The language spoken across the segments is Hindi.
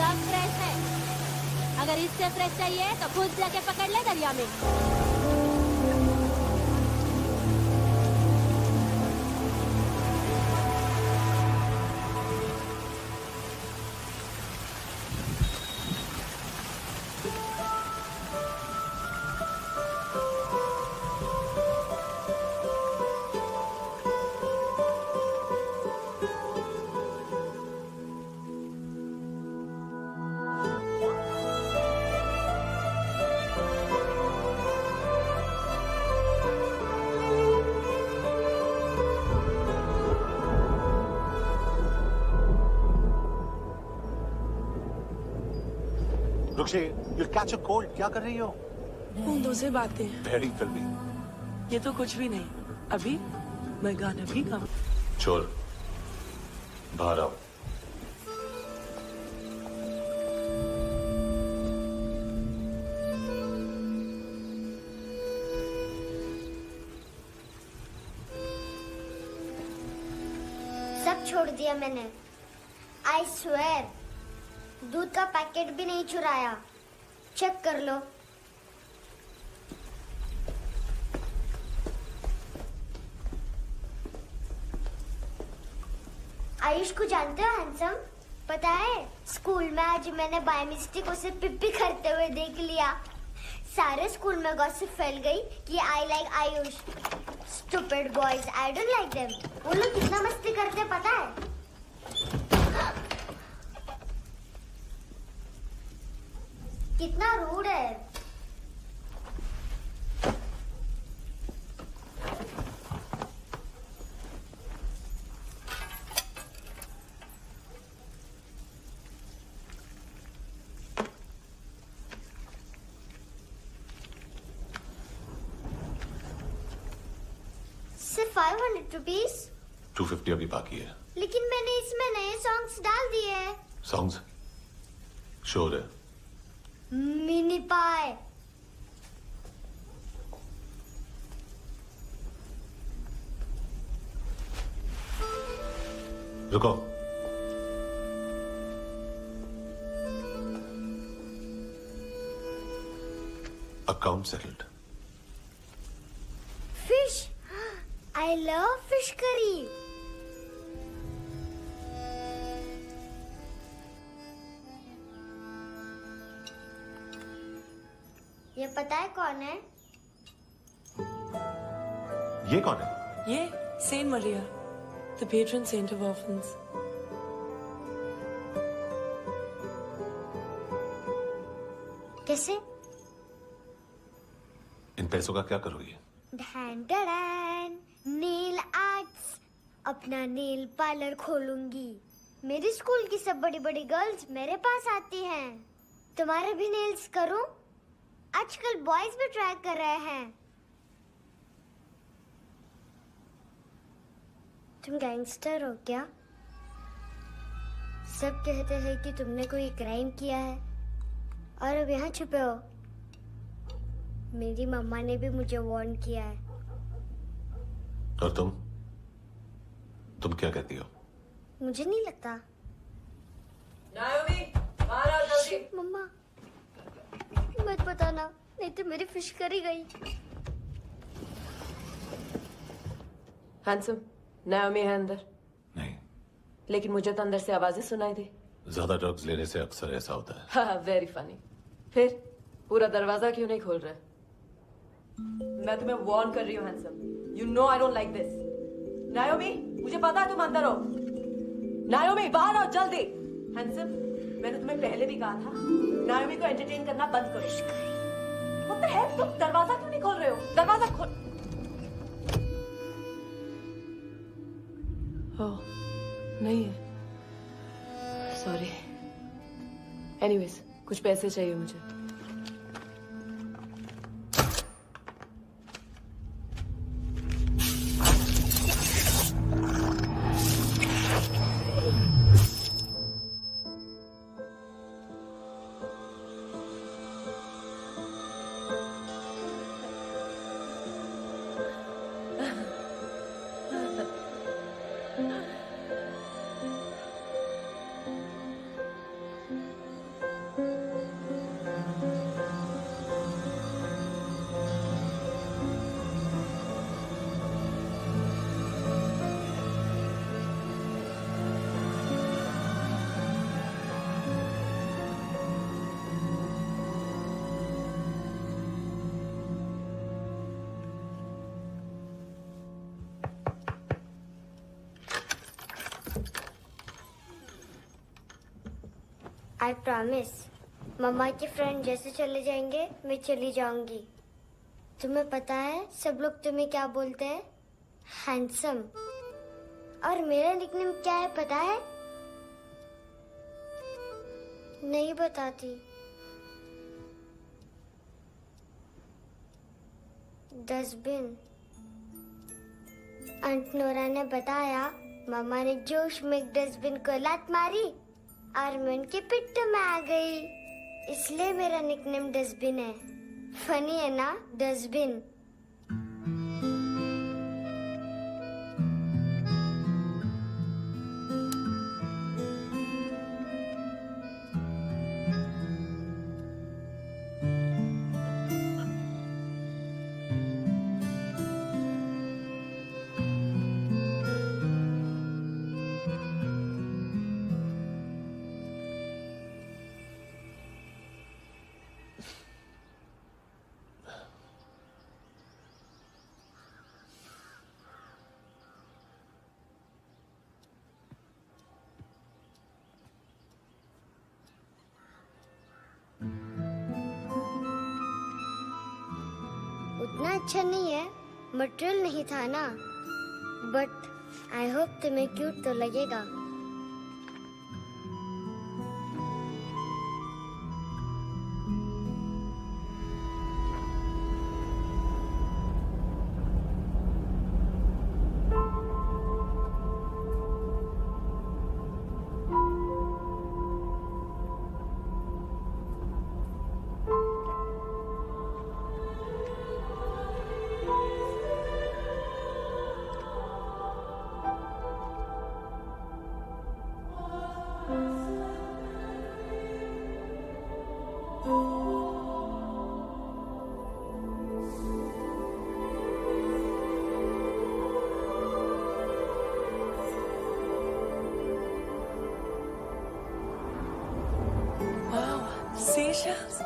सब फ्रेश है। अगर इससे फ्रेश चाहिए तो खुद जाके पकड़ ले दरिया में। रुक्षी, you'll catch a cold. क्या कर रही हो? बूंदों से बातें। Very filmy. ये तो कुछ भी नहीं। अभी मैं गाना भी गाऊं। छोड़, बाहर आओ। सब छोड़ दिया मैंने। I swear, दूध का पैकेट भी नहीं चुराया। चेक कर लो। आयुष को जानते हो हैंडसम? पता है स्कूल में आज मैंने बाय मिस्टेक उसे पिप्पी करते हुए देख लिया। सारे स्कूल में गॉसिप फैल गई कि I like Ayush. Stupid boys, I don't like them. वो लोग कितना मस्ती करते पता है? कितना रूड है। सिर्फ 500 रुपीस। 250 अभी बाकी है। लेकिन मैंने इसमें नए सॉन्ग्स डाल दिए हैं। सॉन्ग्स? शोर है। मिनी पाए। रुको। Account settled. Fish. I love fish curry. ये पता है कौन है? ये कौन है? ये Saint Maria, the patron saint of orphans. कैसे? इन पैसों का क्या करोगी? ढैन ढैन, नेल आर्ट्स। अपना नेल पार्लर खोलूंगी। मेरे स्कूल की सब बड़ी बड़ी गर्ल्स मेरे पास आती हैं। तुम्हारे भी नेल्स करूं? आजकल बॉयज भी ट्राई कर रहे हैं। तुम गैंगस्टर हो क्या? सब कहते हैं कि तुमने कोई क्राइम किया है और अब यहाँ छुपे हो। मेरी मम्मा ने भी मुझे वार्न किया है। और तुम क्या कहती हो? मुझे नहीं लगता। नायोमी, बाहर आओ जल्दी। मम्मा मत बताना, नहीं तो मेरी फिश करी गई। हैंडसम, नायोमी है अंदर। नहीं। लेकिन मुझे तो अंदर से आवाजें सुनाई दी। ज्यादा ड्रग्स लेने से अक्सर ऐसा होता है। हाँ, वेरी फनी। फिर पूरा दरवाजा क्यों नहीं खोल रहे? मैं तुम्हें वार्न कर रही हूँ handsome. You know I don't like this. नायोमी, मुझे पता है तुम अंदर हो। नायोमी, बाहर आओ जल्दी। हैंडसम, मैंने तुम्हें पहले भी कहा था नायोमी को एंटरटेन करना बंद करो। What the hell? तुम दरवाजा क्यों नहीं खोल रहे हो? दरवाजा खोल। ओह, नहीं है। सॉरी। एनीवेज, कुछ पैसे चाहिए मुझे। I promise. मम्मा के फ्रेंड जैसे चले जाएंगे मैं चली जाऊंगी। तुम्हें पता है सब लोग तुम्हें क्या बोलते हैं? हैंडसम। और मेरा निकनेम क्या है पता है? नहीं बताती। डस्टबिन। आंट नोरा ने बताया मामा ने जोश में डस्टबिन को लात मारी और मैं उनके पिट्ठू में आ गई, इसलिए मेरा निकनेम डस्टबिन है। फनी है ना डस्टबिन? उतना अच्छा नहीं है, मटेरियल नहीं था ना, बट आई होप तुम्हें क्यूट तो लगेगा। Wow, seashells.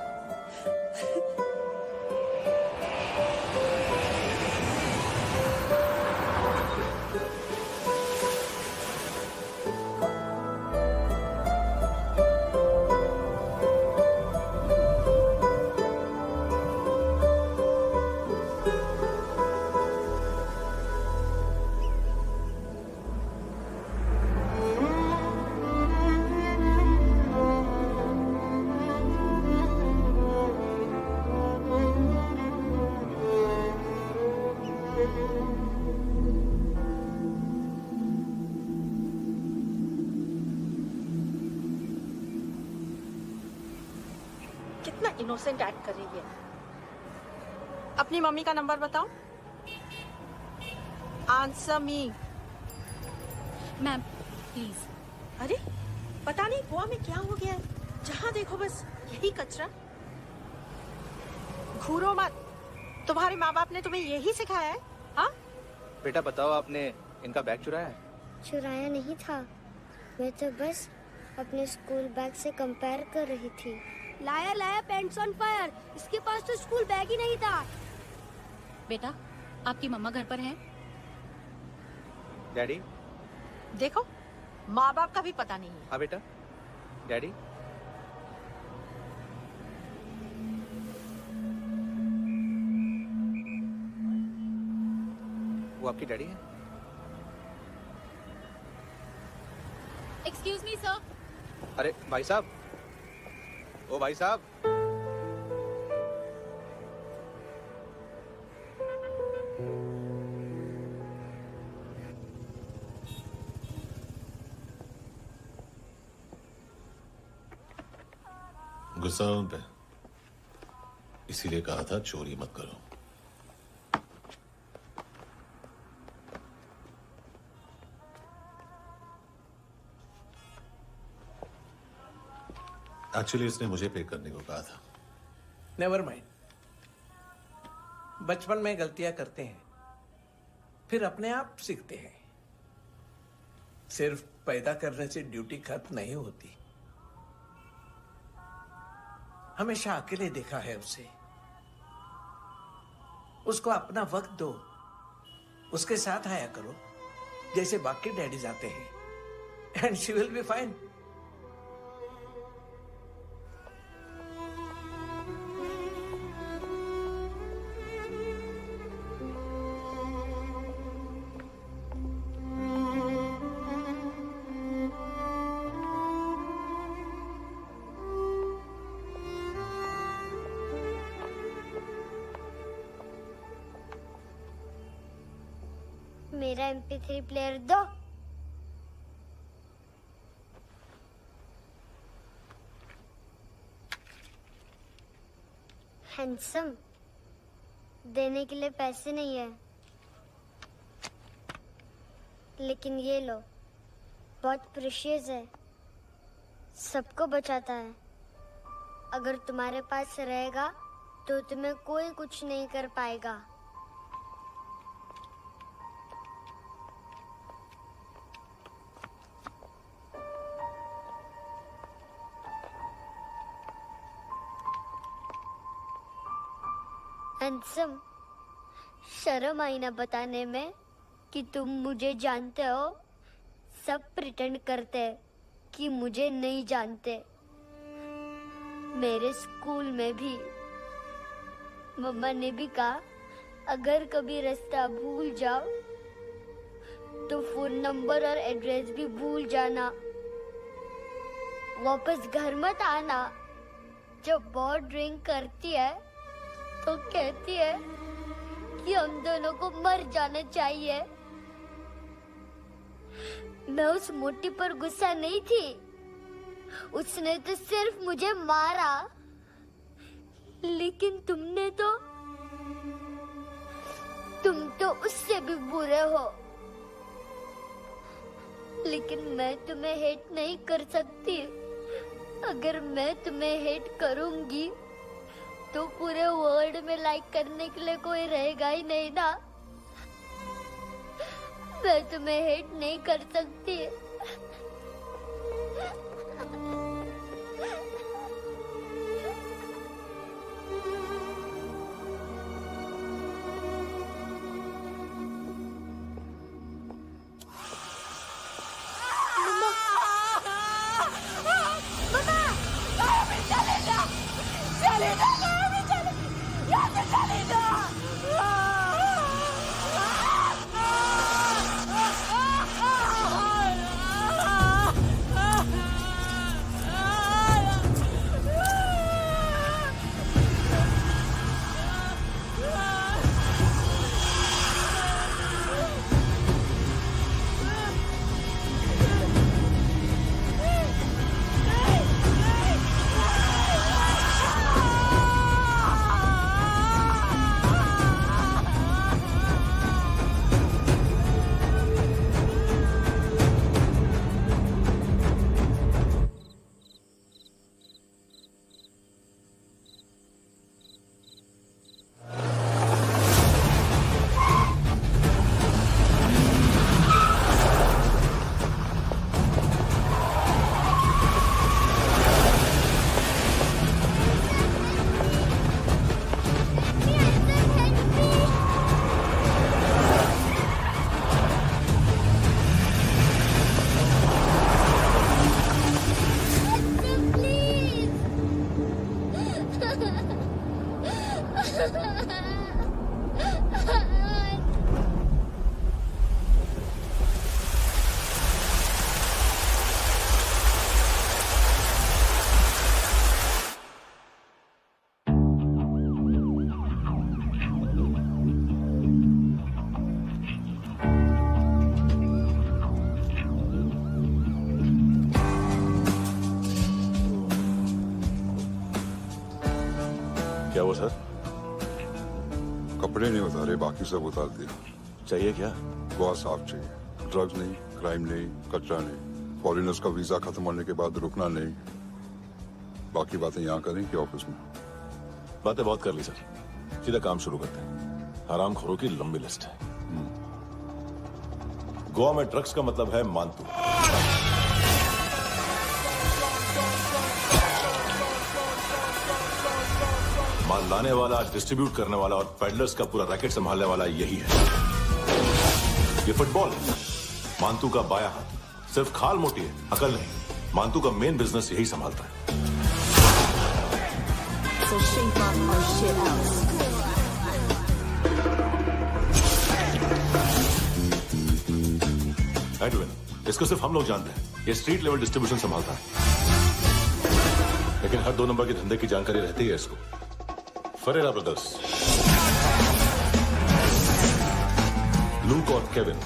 कितना इनोसेंट एक्ट कर रही है। अपनी मम्मी का नंबर बताओ। Answer me. Ma'am please. अरे पता नहीं गोवा में क्या हो गया है, जहाँ देखो बस यही कचरा। घूरो मत, तुम्हारे माँ बाप ने तुम्हें यही सिखाया है? हाँ बेटा बताओ, आपने इनका बैग चुराया है? चुराया नहीं था, मैं तो बस अपने स्कूल बैग से कंपेयर कर रही थी। लाया लाया पैंट्स ऑन फायर, इसके पास तो स्कूल बैग ही नहीं था। बेटा आपकी मम्मा घर पर हैं? डैडी? देखो माँ बाप का भी पता नहीं है। हाँ बेटा। डैडी? वो आपकी डैडी है? Excuse me sir. अरे भाई साहब, ओ भाई साहब। गुस्सा है उन पे, इसीलिए कहा था चोरी मत करो। एक्चुअली इसने मुझे पे करने को कहा था। नेवर माइंड, बचपन में गलतियां करते हैं, फिर अपने आप सीखते हैं। सिर्फ पैदा करने से ड्यूटी खत्म नहीं होती। हमेशा अकेले देखा है उसे। उसको अपना वक्त दो, उसके साथ आया करो जैसे बाकी डैडीज आते हैं, and she will be fine. मेरा MP3 प्लेयर दो। हैंडसम, देने के लिए पैसे नहीं है, लेकिन ये लो, बहुत प्रेशियस है, सबको बचाता है। अगर तुम्हारे पास रहेगा तो तुम्हें कोई कुछ नहीं कर पाएगा। हैंडसम, शर्म आई ना बताने में कि तुम मुझे जानते हो। सब प्रिटेंड करते हैं कि मुझे नहीं जानते। मेरे स्कूल में भी मम्मा ने भी कहा, अगर कभी रास्ता भूल जाओ तो फोन नंबर और एड्रेस भी भूल जाना। वापस घर मत आना। जब बहुत ड्रिंक करती है तो कहती है कि हम दोनों को मर जाना चाहिए। मैं उस मोटी पर गुस्सा नहीं थी, उसने तो सिर्फ मुझे मारा। लेकिन तुम तो उससे भी बुरे हो। लेकिन मैं तुम्हें हेट नहीं कर सकती। अगर मैं तुम्हें हेट करूंगी तो पूरे वर्ल्ड में लाइक करने के लिए कोई रहेगा ही नहीं ना। मैं तुम्हें हेट नहीं कर सकती। क्या वो सर? कपड़े नहीं उतारे, बाकी सब उतार दिया। चाहिए क्या? गोवा साफ चाहिए। ड्रग्स नहीं, क्राइम नहीं, कचरा नहीं। फॉरेनर्स का वीजा खत्म होने के बाद रुकना नहीं। बाकी बातें यहाँ करें कि ऑफिस में? बातें बहुत कर ली सर, सीधा काम शुरू करते हैं। हरामखोरों की लंबी लिस्ट है। गोवा में ड्रग्स का मतलब है मानतू। माल लाने वाला, डिस्ट्रीब्यूट करने वाला और पेडलर्स का पूरा रैकेट संभालने वाला यही है। ये फुटबॉल है, मानतू का बाया हाथ। सिर्फ खाल मोटी है, अकल नहीं। मानतू का मेन बिजनेस यही संभालता है। So shake our shit out. Edwin, इसको सिर्फ हम लोग जानते हैं। ये स्ट्रीट लेवल डिस्ट्रीब्यूशन संभालता है, लेकिन हर 2 नंबर के धंधे की जानकारी रहती है इसको। फरेरा ब्रदर्स, लूक और केविन,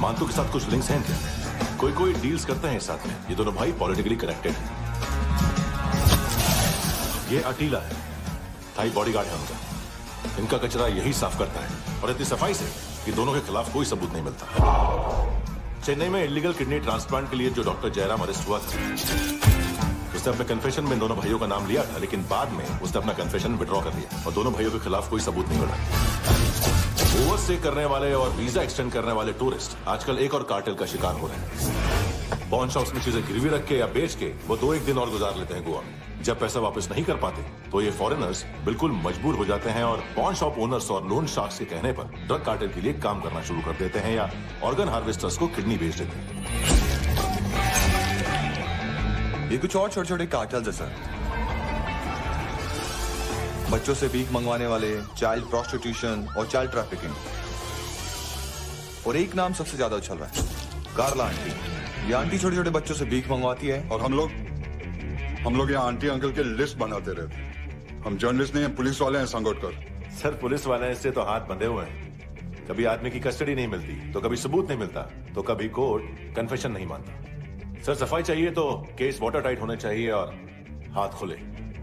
मांतू के साथ कुछ लिंक्स हैं क्या? कोई कोई डील्स करते हैं साथ में। ये दोनों भाई पॉलिटिकली कनेक्टेड हैं। ये अटीला है, थाई बॉडीगार्ड है उनका। इनका कचरा यही साफ करता है और इतनी सफाई से कि दोनों के खिलाफ कोई सबूत नहीं मिलता। चेन्नई में इलीगल किडनी ट्रांसप्लांट के लिए जो डॉक्टर जयराम अरेस्ट हुआ था, उसने अपने कन्फेशन में दोनों भाइयों का नाम लिया था, लेकिन बाद में उसने अपना कन्फेशन विड्रॉ कर लिया और दोनों भाइयों के खिलाफ कोई सबूत नहीं मिला। ओवरस्टे करने वाले और वीजा एक्सटेंड करने वाले टूरिस्ट आजकल एक और कार्टेल का शिकार हो रहे हैं। पॉन शॉप्स में चीजें गिरवी रख के या बेच के वो 2-1 दिन और गुजार लेते हैं गोवा में। जब पैसा वापस नहीं कर पाते तो ये फॉरेनर्स बिल्कुल मजबूर हो जाते हैं और पॉन शॉप ओनर्स और लोन शार्क्स के कहने पर ड्रग कार्टेल के लिए काम करना शुरू कर देते हैं या ऑर्गन हार्वेस्टर्स को किडनी बेच देते हैं। ये कुछ और छोटे छोटे कार्टेल्स है सर। बच्चों से भीख मंगवाने वाले, चाइल्ड प्रोस्टिट्यूशन और चाइल्ड ट्रैफिकिंग। और एक नाम सबसे ज्यादा उछल रहा है, कार्ला आंटी। ये आंटी छोटे छोटे बच्चों से भीख मंगवाती है और हम लोग यहाँ आंटी अंकल के लिस्ट बनाते रहते। हम जर्नलिस्ट नहीं हैं, पुलिस वाले हैं संगोटकर। सर पुलिस वाले से तो हाथ बंधे हुए हैं। कभी आदमी की कस्टडी नहीं मिलती तो कभी सबूत नहीं मिलता तो कभी कोर्ट कन्फेशन नहीं मानता। सर सफाई चाहिए तो केस वाटर टाइट होने चाहिए और हाथ खुले।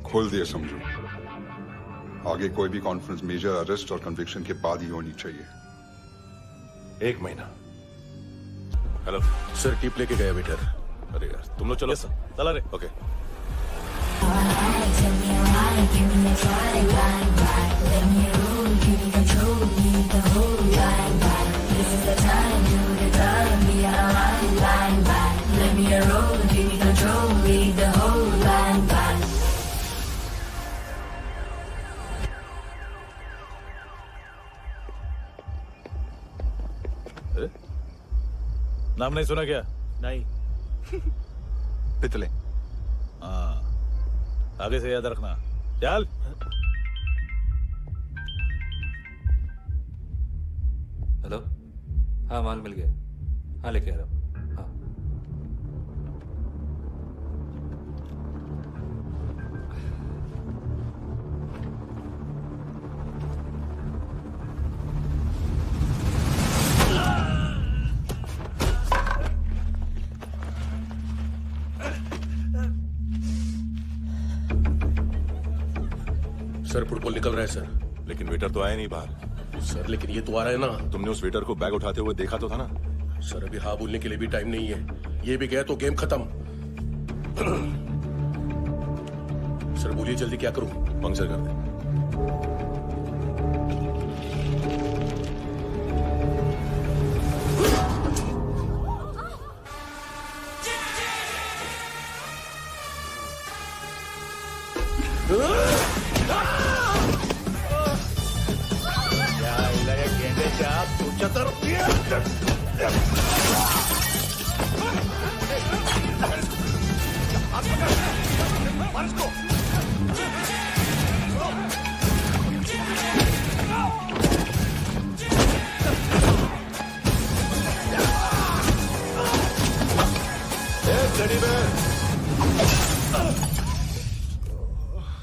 खोल दिए समझो। आगे कोई भी कॉन्फ्रेंस मेजर अरेस्ट और कन्विक्शन के बाद ही होनी चाहिए। 1 महीना। हेलो सर, टिप लेके गया वेटर। अरे यार तुम लोग चलो। सर चला रे। ओके। नाम नहीं सुना क्या? नहीं। पितले। हाँ, आगे से याद रखना। चल। हेलो, हाँ माल मिल गया। हाँ लेके आ रहा हूँ। हाँ सर फुटबॉल निकल रहा है सर। लेकिन वेटर तो आया नहीं बाहर। सर लेकिन ये तो आ रहा है ना। तुमने उस वेटर को बैग उठाते हुए देखा तो था ना? सर अभी हाँ बोलने के लिए भी टाइम नहीं है। ये भी गया तो गेम खत्म। सर बोलिए जल्दी क्या करूं? पंक्चर कर दे।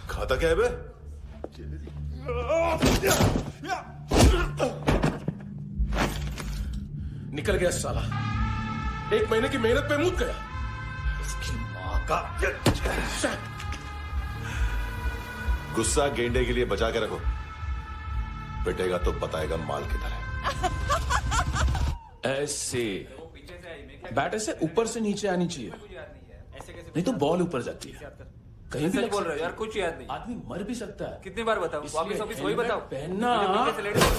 खाता क्या है बे? निकल गया साला। 1 महीने की मेहनत पे मुझ गया। इसकी माँ का। गुस्सा गेंडे के लिए बचा के रखो, पिटेगा तो बताएगा माल की तरह। ऐसे बैट ऐसे ऊपर से नीचे आनी चाहिए, नहीं तो बॉल ऊपर जाती है। कहीं भी बोल रहे हो यार, कुछ याद नहीं। आदमी मर भी सकता है। कितनी बार बताओ? वापिस वापिस वही बताओ। पहनना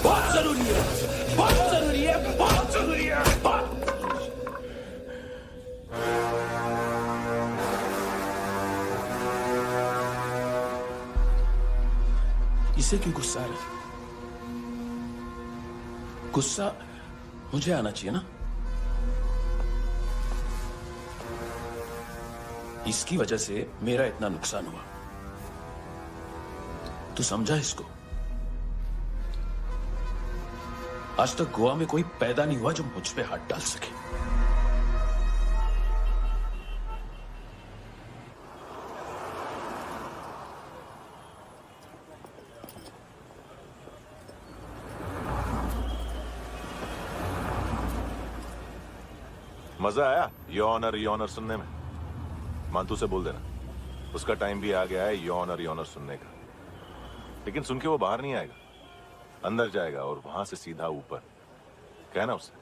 बहुत जरूरी है, बहुत जरूरी है, बहुत जरूरी है। इसे क्यों गुस्सा आ रहा है? गुस्सा मुझे आना चाहिए ना। इसकी वजह से मेरा इतना नुकसान हुआ। तू समझा इसको? आज तक गोवा में कोई पैदा नहीं हुआ जो मुझ पे हाथ डाल सके। मजा आया योनर सुनने में? मानतू से बोल देना उसका टाइम भी आ गया है योनर सुनने का। लेकिन सुन के वो बाहर नहीं आएगा, अंदर जाएगा और वहां से सीधा ऊपर। कहना उससे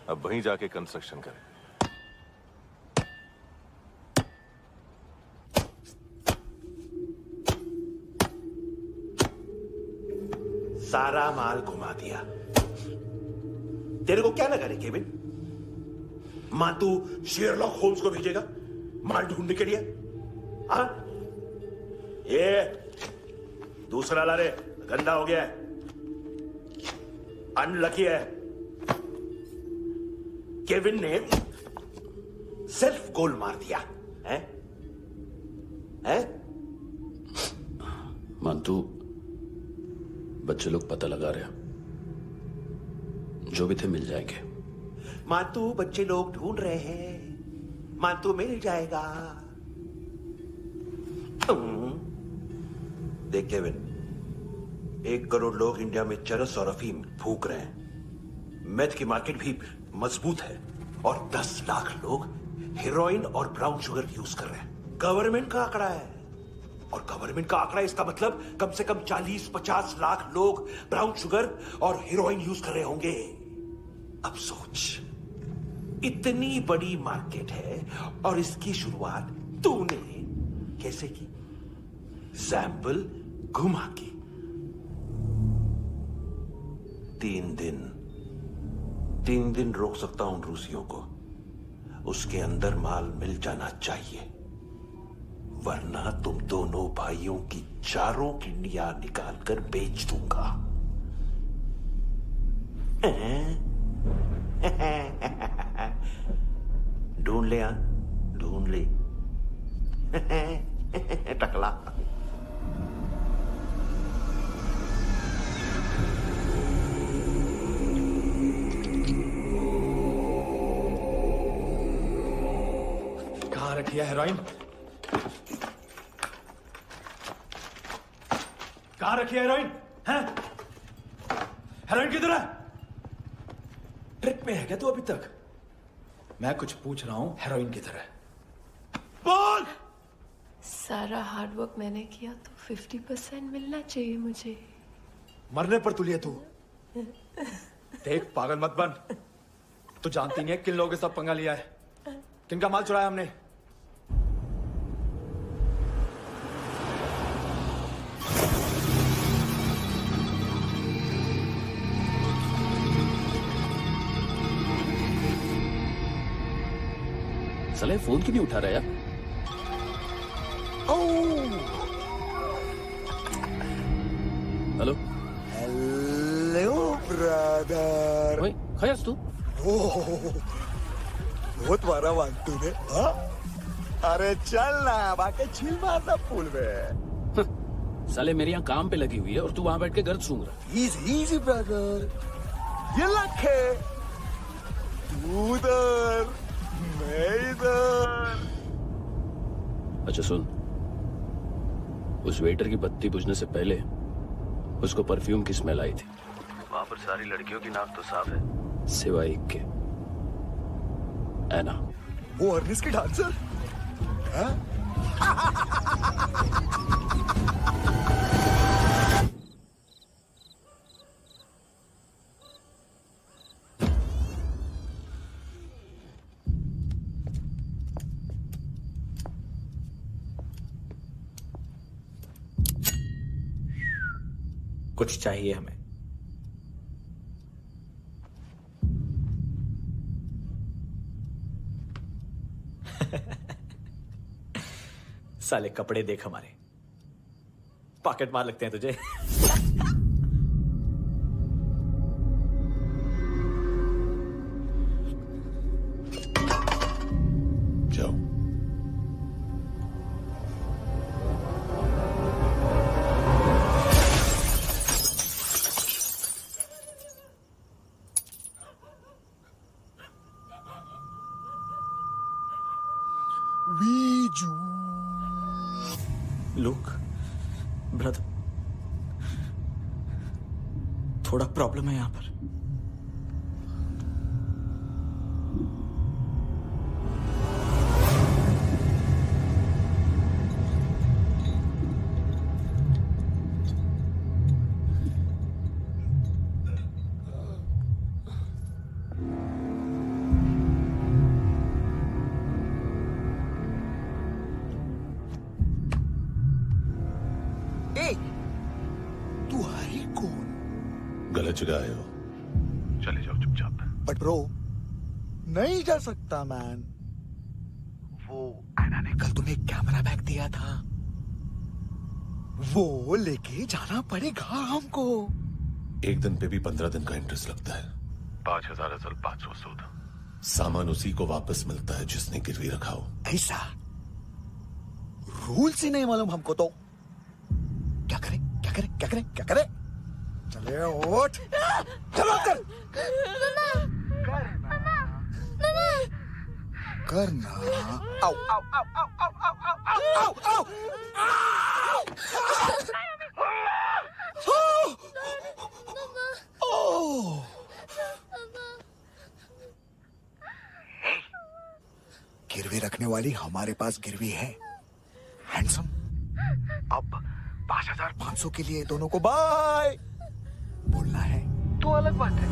अब वहीं जाके कंस्ट्रक्शन करे। सारा माल घुमा दिया। तेरे को क्या लगा रे केविन? मां तू शेरलॉक होम्स को भेजेगा माल ढूंढने के लिए? हाँ? ये दूसरा ला रे, गंदा हो गया है, अनलकी है। केविन ने सेल्फ गोल मार दिया है? हैं? मानतू बच्चे लोग पता लगा रहे हैं, जो भी थे मिल जाएंगे। मानतू बच्चे लोग ढूंढ रहे हैं, मानतू मिल जाएगा। देख केविन, 1 करोड़ लोग इंडिया में चरस और अफीम फूक रहे हैं। मेथ की मार्केट भी मजबूत है और 10 लाख लोग हेरोइन और ब्राउन शुगर यूज कर रहे हैं। गवर्नमेंट का आंकड़ा है, और गवर्नमेंट का आंकड़ा इसका मतलब कम से कम 40-50 लाख लोग ब्राउन शुगर और हेरोइन यूज कर रहे होंगे। अब सोच, इतनी बड़ी मार्केट है और इसकी शुरुआत तूने कैसे की? सैंपल घुमा के। 3 दिन रोक सकता हूं रूसियों को, उसके अंदर माल मिल जाना चाहिए, वरना तुम दोनों भाइयों की चारों किडनियां निकाल कर बेच दूंगा। ढूंढ ले, ढूंढ ले टकला। कहाँ रखी है हेरोइन? कहाँ रखी है हेरोइन? हैं? हेरोइन किधर है? ट्रिप में है क्या तू अभी तक? मैं कुछ पूछ रहा हूं, हेरोइन किधर है? बोल! सारा हार्ड वर्क मैंने किया तो 50% मिलना चाहिए मुझे। मरने पर तुलिए तू। देख पागल मत बन। तू जानती नहीं है किन लोगों के साथ पंगा लिया है, किनका माल चुराया हमने। साले फोन क्यों नहीं उठा रहा यार? Hello hello brother. ओए खयास तू? बहुत मारा मानतू ने। हाँ? अरे चल ना, बाकी छील मारना पूल में। साले मेरी यहाँ काम पे लगी हुई है और तू वहां बैठ के गर्द सूंघ रहा। इजी ब्रदर, ये लक है। तू उधर, मैं इधर। अच्छा सुन, उस वेटर की बत्ती बुझने से पहले उसको परफ्यूम की स्मेल आई थी। वहां पर सारी लड़कियों की नाक तो साफ है, सिवाय एक के, एना। वो अर्निस की डांसर? हाँ? कुछ चाहिए हमें। साले कपड़े देख हमारे, पॉकेट मार लगते हैं तुझे। जाओ। लुक ब्रदर, थोड़ा प्रॉब्लम है यहाँ पर। कौन? गलत जगह आए हो, चले जाओ चुपचाप। बट ब्रो, नहीं जा सकता मैन। वो एना ने कल तुम्हें कैमरा बैग दिया था, वो लेके जाना पड़ेगा हमको। एक दिन पे भी 15 दिन का इंटरेस्ट लगता है। 5,000 असल 500 सूद। सामान उसी को वापस मिलता है जिसने गिरवी रखा हो। ऐसा रूल्स ही नहीं मालूम हमको तो। क्या करें क्या करें क्या करें क्या करें? चले उठ, चलो कर करना। आओ आओ आओ आओ आओ आओ आओ आओ आओ। गिरवी रखने वाली हमारे पास गिरवी है। हैंडसम, अब 5,500 के लिए दोनों को बाय बोलना है तो अलग बात है।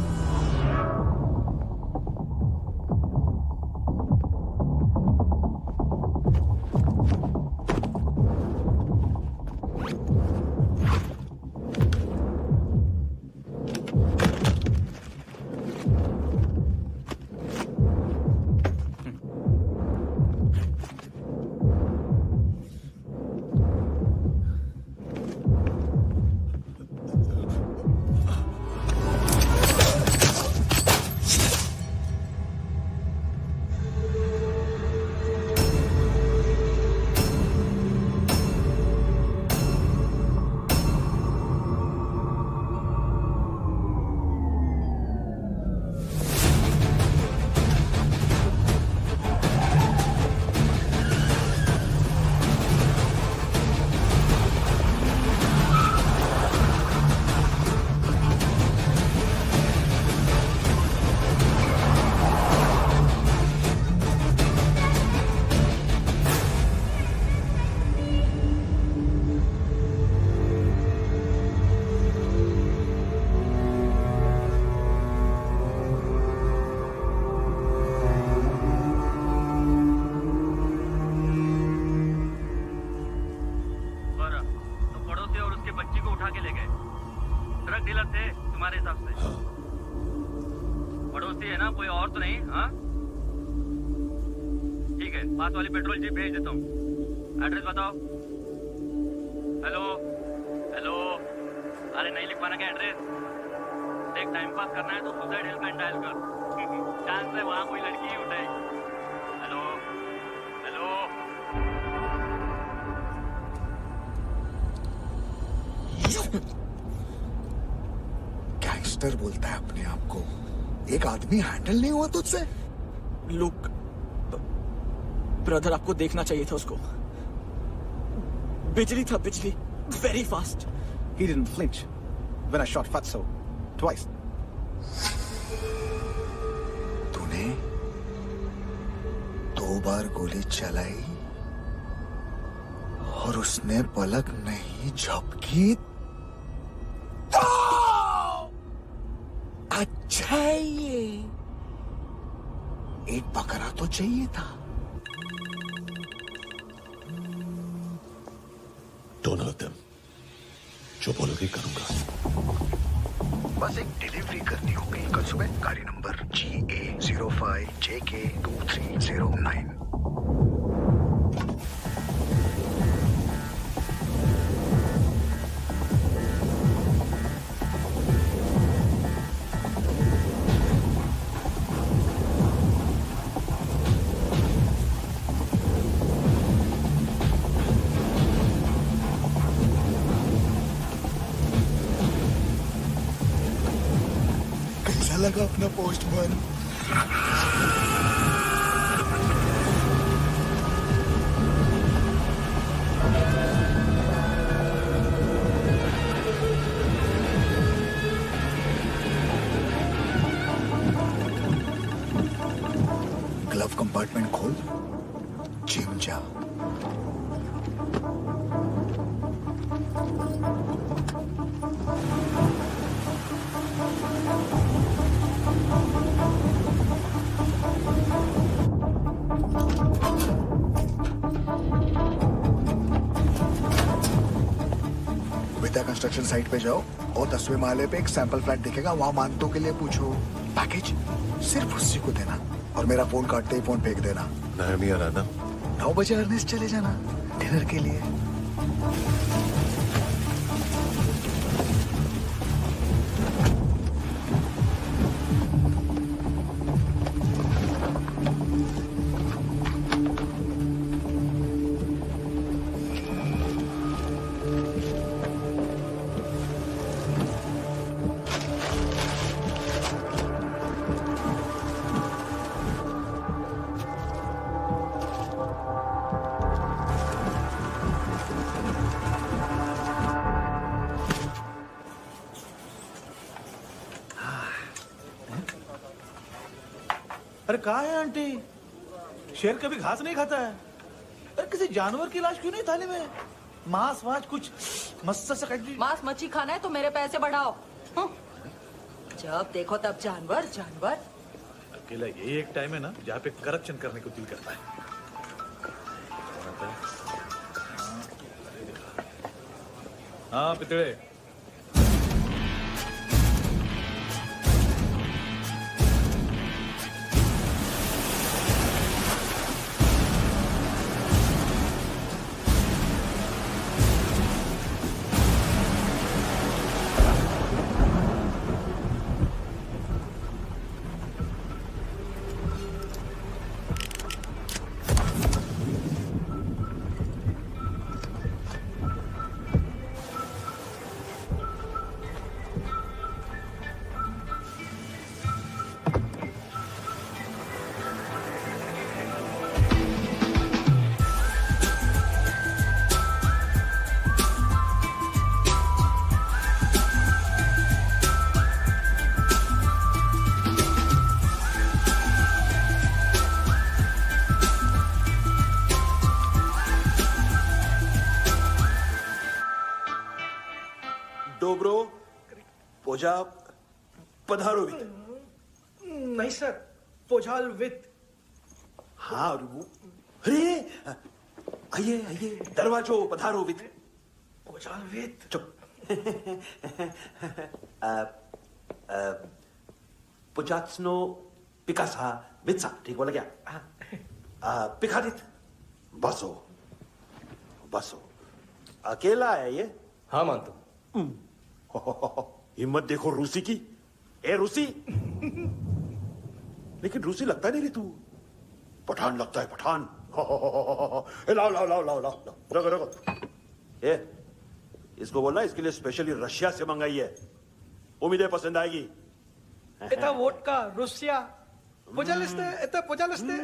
पास वाली पेट्रोल जीप भेज देता हूँ। एड्रेस बताओ। हेलो हेलो, अरे नहीं लिख पाना क्या एड्रेस? देख, टाइम पास करना है तो सुसाइड हेल्पलाइन डायल कर। चांस है वहाँ कोई लड़की ही उठाए। Hello hello. गैंगस्टर बोलता है अपने आप को। एक आदमी हैंडल नहीं हुआ तुझसे? लुक ब्रदर, आपको देखना चाहिए था उसको। बिजली था, बिजली, very fast. He didn't flinch when I shot Fatso twice. तूने 2 बार गोली चलाई और उसने पलक नहीं झपकी। अच्छा है ये। एक बकरा तो चाहिए था। Don't hurt them. जो बोलोगे करूंगा। बस एक डिलीवरी करनी होगी कल सुबह। गाड़ी नंबर GA05JK2309। लगा अपना पोस्टमैन। ग्लव कंपार्टमेंट खोल, जिम जा। कंस्ट्रक्शन साइट पे जाओ और 10वें माले पे एक सैंपल फ्लैट दिखेगा, वहां मानतों के लिए पूछो। पैकेज सिर्फ उसी को देना और मेरा फोन काटते ही फोन फेंक देना। नायमी आ रहा ना? 9 बजे अर्नेस्ट चले जाना डिनर के लिए। अरे कहाँ है आंटी? शेर कभी घास नहीं खाता है। अरे किसी जानवर की लाश क्यों नहीं थाली में? मांस वाच कुछ मस्त सा मांस मच्छी खाना है तो मेरे पैसे बढ़ाओ। जब देखो तब जानवर जानवर। अकेला यही एक टाइम है ना जहाँ पे करप्शन करने को दिल करता है। हाँ पितड़े, डोब्रो पोजा पधारोवित। नहीं सर, पोझाल विथ। हाँ अरे आइए आइए, दरवाजो पधारोवित। पोझाल विथ। चुप। पुजात्सनो पिकासा वित्सा, ठीक बोला क्या? पिकादित बसो बसो। अकेला है ये? हाँ मानतो। हिम्मत देखो रूसी की। ए रूसी, लेकिन रूसी लगता नहीं रे तू, पठान लगता है पठान। लाओ लाओ लाओ लाओ लाओ, रखो रखो। ए इसको बोलना इसके लिए स्पेशली रशिया से मंगाई है, उम्मीद है पसंद आएगी। इतना वोडका रुसिया पोजालिस्ते, इतना पोजालिस्ते।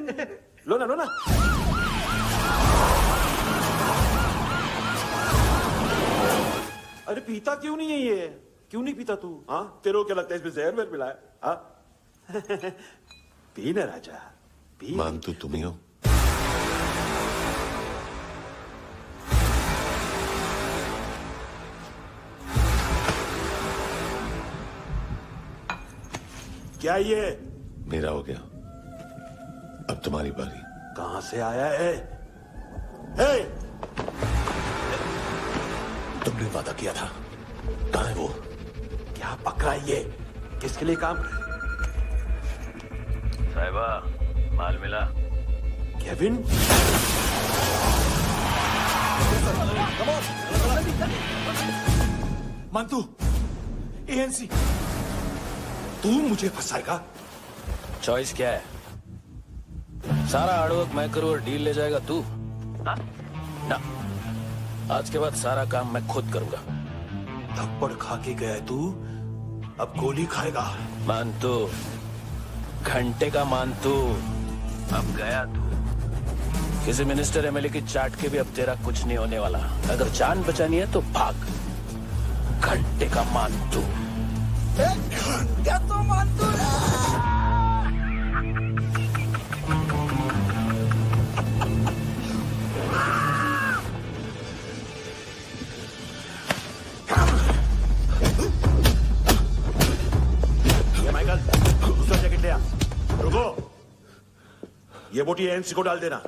लो ना लो ना। अरे पीता क्यों नहीं है ये? क्यों नहीं पीता तू? हाँ तेरे को क्या लगता है इसमें जहर वेर मिला है? हाँ पी ना राजा पी। मानतू तुम ही हो। क्या ये? मेरा हो गया, अब तुम्हारी बारी। कहां से आया है? हे! तुमने वादा किया था, कहां है वो? क्या पकड़ा है ये? किसके लिए काम? साहिबा माल मिला? केविन? मानतू, एएनसी। तू मुझे फंसाएगा? चॉइस क्या है? सारा हार्डवर्क मैं करूं और डील ले जाएगा तू? हाँ? ना, आज के बाद सारा काम मैं खुद करूंगा। थप्पड़ खा के गया तू, अब गोली खाएगा। मानतू, घंटे का मानतू, अब गया तू। किसी मिनिस्टर एमएलए की चाट के भी अब तेरा कुछ नहीं होने वाला। अगर जान बचानी है तो भाग। घंटे का मानतू। क्या तो मानतू माइकल, दूसरा जैकेट ले आ। रुको, ये बोटी एएनसी को डाल देना।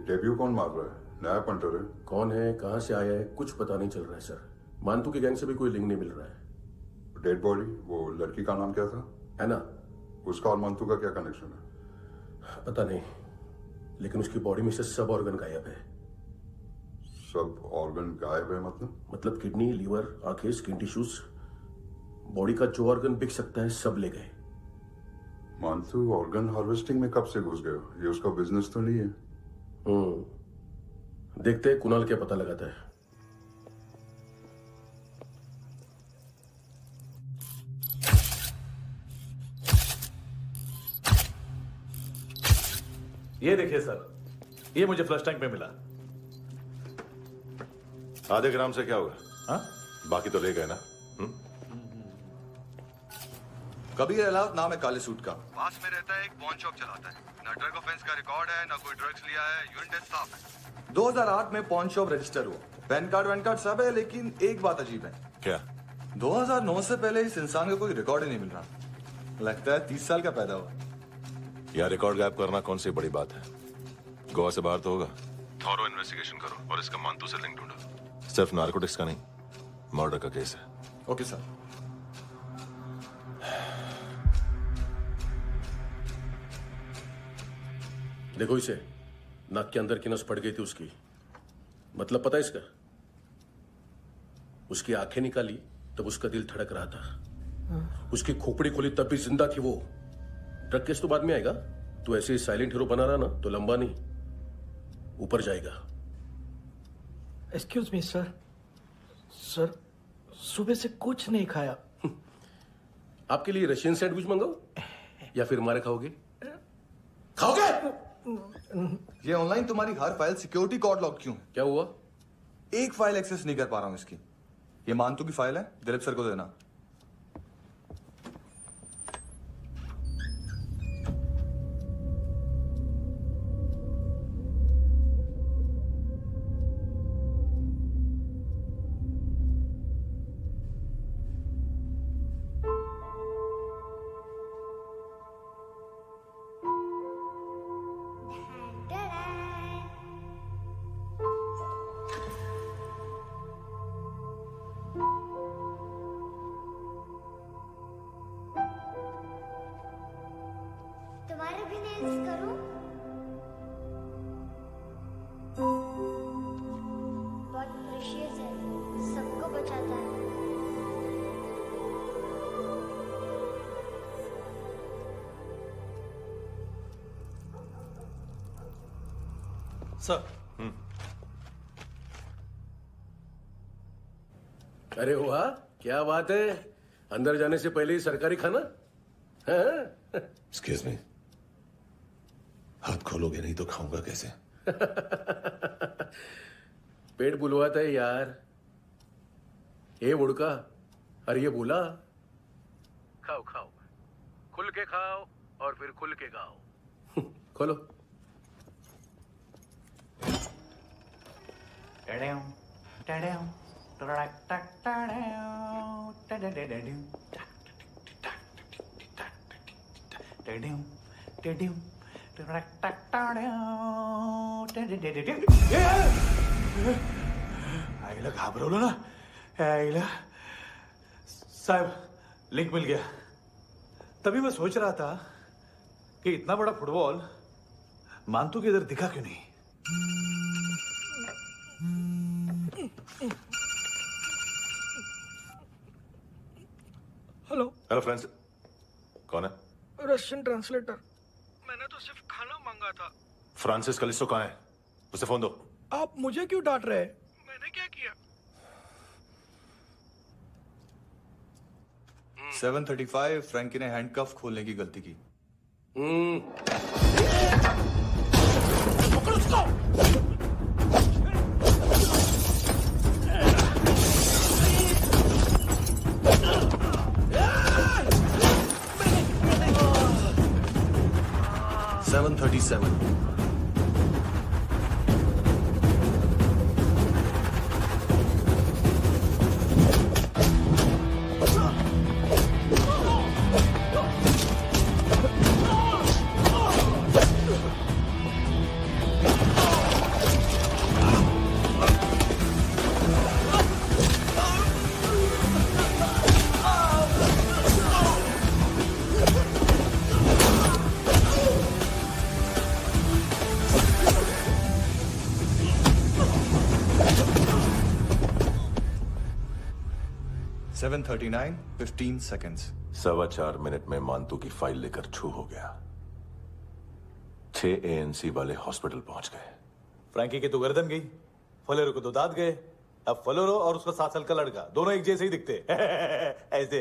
डेब्यू कौन मार रहा है? नया पंटर है। कौन है, कहां से आया है, कुछ पता नहीं चल रहा है सर। मानतू के गैंग से भी कोई लिंक नहीं मिल रहा है। डेड बॉडी, वो लड़की का नाम क्या था? है ना? उसका और मंतू का क्या कनेक्शन है? पता नहीं, लेकिन उसकी बॉडी में से सब ऑर्गन गायब है। सब ऑर्गन गायब है मतलब किडनी, लीवर, आंखें, स्किन टिश्यूज, बॉडी का जो ऑर्गन बिक सकता है सब ले गए। मंतू ऑर्गन हार्वेस्टिंग में कब से घुस गए हो? ये उसका बिजनेस तो नहीं है? देखते हैं कुणाल क्या पता लगाता है। ये देखिए सर, ये मुझे फ्लश टैंक में मिला। आधे ग्राम से क्या होगा? हाँ, बाकी तो ले गए ना। कबीर अलाउत नाम है काले सूट का, पास में रहता है, एक पॉन शॉप चलाता है। ना ड्रग ऑफेंस का रिकॉर्ड है, ना कोई ड्रग्स लिया है, यूरिन टेस्ट साफ है। 2008 में पॉन शॉप रजिस्टर हुआ, पैन कार्ड वैन कार्ड सब है, लेकिन एक बात अजीब है। क्या? 2009 से पहले इस इंसान का कोई रिकॉर्ड ही नहीं मिल रहा। लगता है 30 साल का पैदा हुआ। यार रिकॉर्ड गायब करना कौन सी बड़ी बात है? गोवा से बाहर तो होगा। थॉरो इन्वेस्टिगेशन करो और इसका मानतू से लिंक ढूंढो। सिर्फ नारकोटिक्स का नहीं, मर्डर का केस है। Okay sir. देखो इसे, नाक के अंदर की नस पड़ गई थी उसकी। मतलब पता है इसका? उसकी आंखें निकाली तब उसका दिल धड़क रहा था। उसकी खोपड़ी खोली तब भी जिंदा थी वो। ड्रग केस तो बाद में आएगा। तो ऐसे साइलेंट हीरो बना रहा ना तो लंबा नहीं, ऊपर जाएगा। एक्सक्यूज मी सर, सर सुबह से कुछ नहीं खाया। आपके लिए रशियन सैंडविच मंगाओ या फिर मारे खाओगे? खाओगे? ये ऑनलाइन तुम्हारी हर फाइल सिक्योरिटी कोड लॉक क्यों है? क्या हुआ? एक फाइल एक्सेस नहीं कर पा रहा हूं इसकी। ये मानतू की फाइल है, दिलीप सर को देना। तुम्हारे भी नेल्स करूं? बहुत प्रेशियस है, सबको बचाता है। सर। अरे वाह, क्या बात है। अंदर जाने से पहले ही सरकारी खाना। एक्सक्यूज मी, हाथ खोलोगे नहीं तो खाऊंगा कैसे? पेट बुलवाता है यार। ये मुड़का, अरे ये बोला। खाओ खाओ, खुल के खाओ और फिर खुल के गाओ। खोलो। आईला घाबरवलं ना। आईला साहब, लिंक मिल गया। तभी मैं सोच रहा था कि इतना बड़ा फुटबॉल मानतू के इधर दिखा क्यों नहीं। हेलो हेलो फ्रेंड्स, कौन है? Russian translator. मैंने तो सिर्फ खाना मांगा था। फ्रांसिस कलिस्टो कहाँ है? उसे फोन दो। आप मुझे क्यों डांट रहे हैं? मैंने क्या किया? 735 फ्रैंकी ने हैंडकफ खोलने की गलती की। पकड़ो उसको। 737 Oh! 7:39, 15 seconds. 4.25 मिनट में मानतू की फाइल लेकर छू हो गया। 6 ANC वाले हॉस्पिटल पहुंच गए। फ्रैंकी की तो गर्दन गई, फलेरो को तो दांत गए। अब फलेरो और उसका 7 साल का लड़का दोनों एक जैसे ही दिखते ऐसे।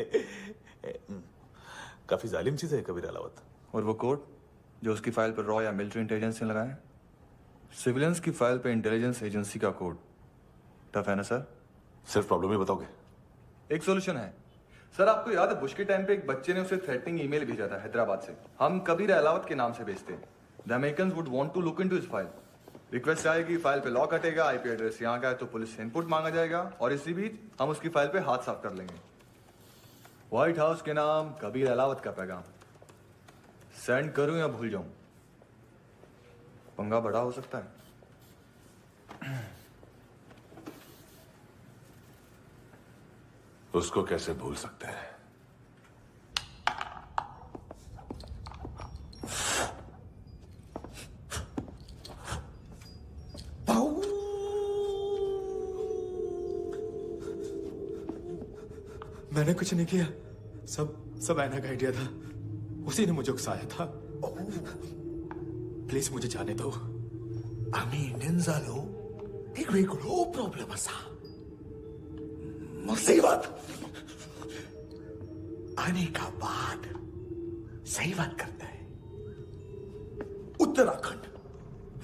काफी जालिम चीज है कबीर अलावत। और वो कोड जो उसकी फाइल पर रॉ या मिलिट्री इंटेलिजेंस ने लगाया, सिविलियंस की फाइल पे इंटेलिजेंस एजेंसी का कोड। टफ है ना सर? सिर्फ प्रॉब्लम ही बताओगे? एक सॉल्यूशन है सर। आपको याद है बुश के टाइम पे एक बच्चे ने उसे थ्रेटनिंग ईमेल भेजा था हैदराबाद से। हम कबीर अलावत के नाम से भेजते हैं। The Americans would want to look into his file. Request आएगी, फाइल पे लॉक हटेगा, आईपी एड्रेस यहाँ का है तो पुलिस से इनपुट मांगा जाएगा और इसी बीच हम उसकी फाइल पे हाथ साफ कर लेंगे। व्हाइट हाउस के नाम कबीर अलावत का पैगाम। सेंड करूं या भूल जाऊं? पंगा बड़ा हो सकता है। उसको कैसे भूल सकते हैं? मैंने कुछ नहीं किया, सब ऐना का आइडिया था। उसी ने मुझे उकसाया था। प्लीज मुझे जाने दो। आम्ही इंडियन्सालो एक वेगळो प्रॉब्लेम असा। मुसीबत आने का बाद सही बात करता है। उत्तराखंड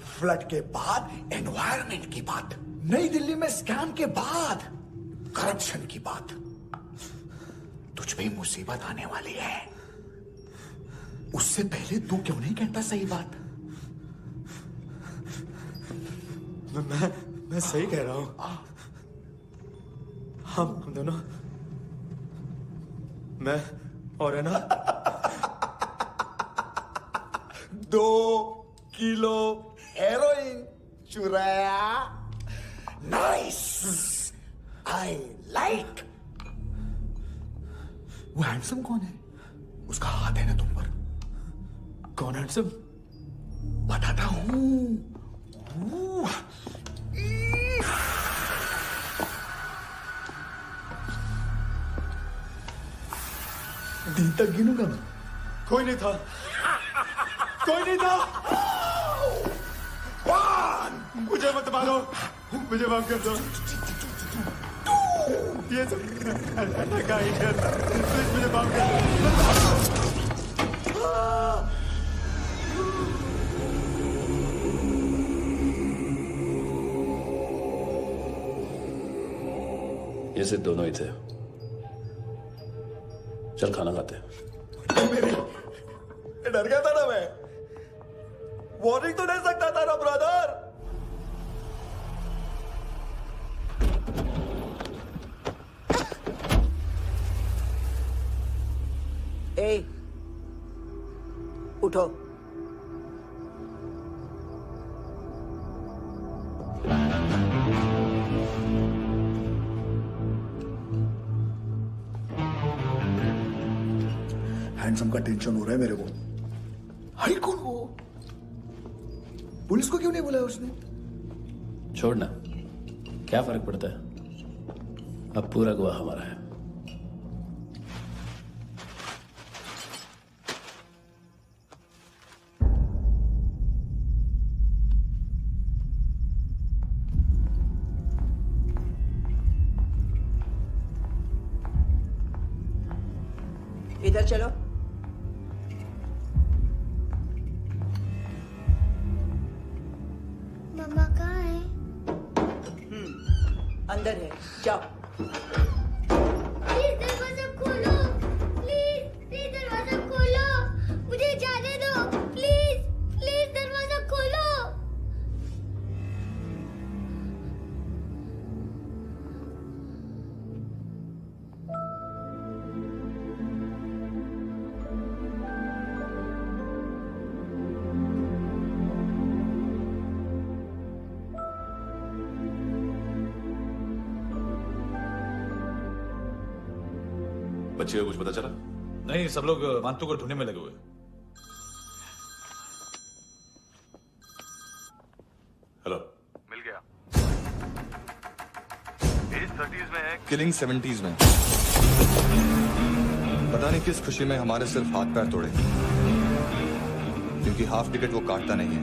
फ्लड के बाद एनवायरनमेंट की बात, नई दिल्ली में स्कैम के बाद करप्शन की बात। तुझ पे मुसीबत आने वाली है, उससे पहले तू क्यों नहीं कहता सही बात? मैं सही कह रहा हूं। हम दोनों, मैं और है ना 2 किलो हेरोइन चुराया। Nice, I like. वो हैंडसम कौन है? उसका हाथ है ना तुम पर? कौन हैंडसम? बताता हूं। दिन तक गिनूंगा मैं। कोई नहीं था, कोई नहीं था। मुझे मत मारो, मुझे माफ कर दो। ये सब का आइडिया था। प्लीज मुझे माफ कर दो। ये सिर्फ दोनों ही थे। चल खाना खाते हैं। डर गया था ना मैं। वार्निंग तो दे सकता था ना ब्रदर। ए, उठो। हैंडसम का टेंशन हो रहा है मेरे को। हाई कौन वो? पुलिस को क्यों नहीं बुलाया उसने? छोड़ना, क्या फर्क पड़ता है? अब पूरा गवाह हमारा है। इधर चलो। मम्मा कहाँ है? अंदर है, जाओ। प्लीज दरवाजा खोलो। प्लीज दरवाजा खोलो। मुझे जाने दो। प्लीज दरवाजा खोलो। बच्चे को कुछ पता चला? नहीं, सब लोग मानतू को ढूंढने में लगे हुए। हेलो, मिल गया। एज 30s में है, किलिंग 70s में। पता नहीं किस खुशी में हमारे सिर्फ हाथ पैर तोड़े, क्योंकि हाफ टिकट वो काटता नहीं है।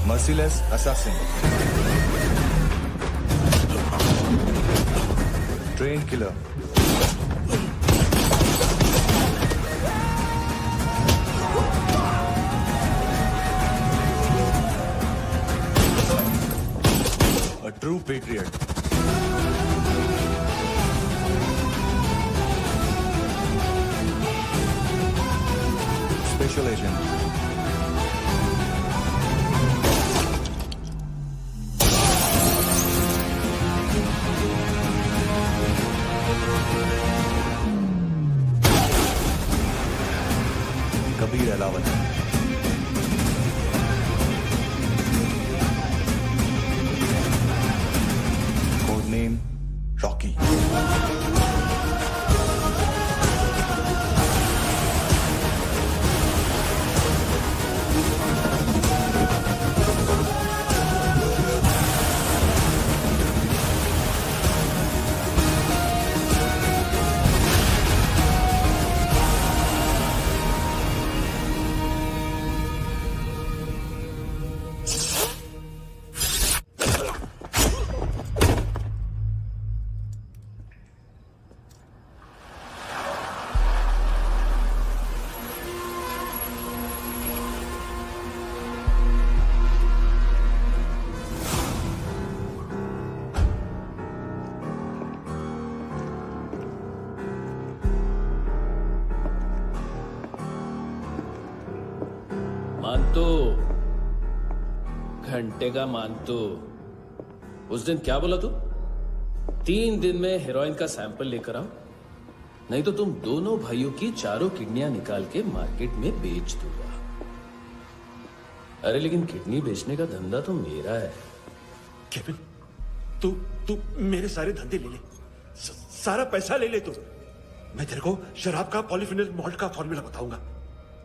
Merciless assassin, train killer, a true patriot. Special agent. Kabir Ahlawat. Code name Rocky. मानतो, घंटे का मानतो, उस दिन क्या बोला तू? 3 दिन में हेरोइन का सैंपल लेकर आओ, नहीं तो तुम दोनों भाइयों की चारों किडनियां निकाल के मार्केट में बेच दूंगा। अरे लेकिन किडनी बेचने का धंधा तो मेरा है। केविन, तू मेरे सारे धंधे ले ले, सारा पैसा ले ले तू। मैं तेरे को शराब का पॉलीफिनल मॉल्ट का फॉर्मूला बताऊंगा,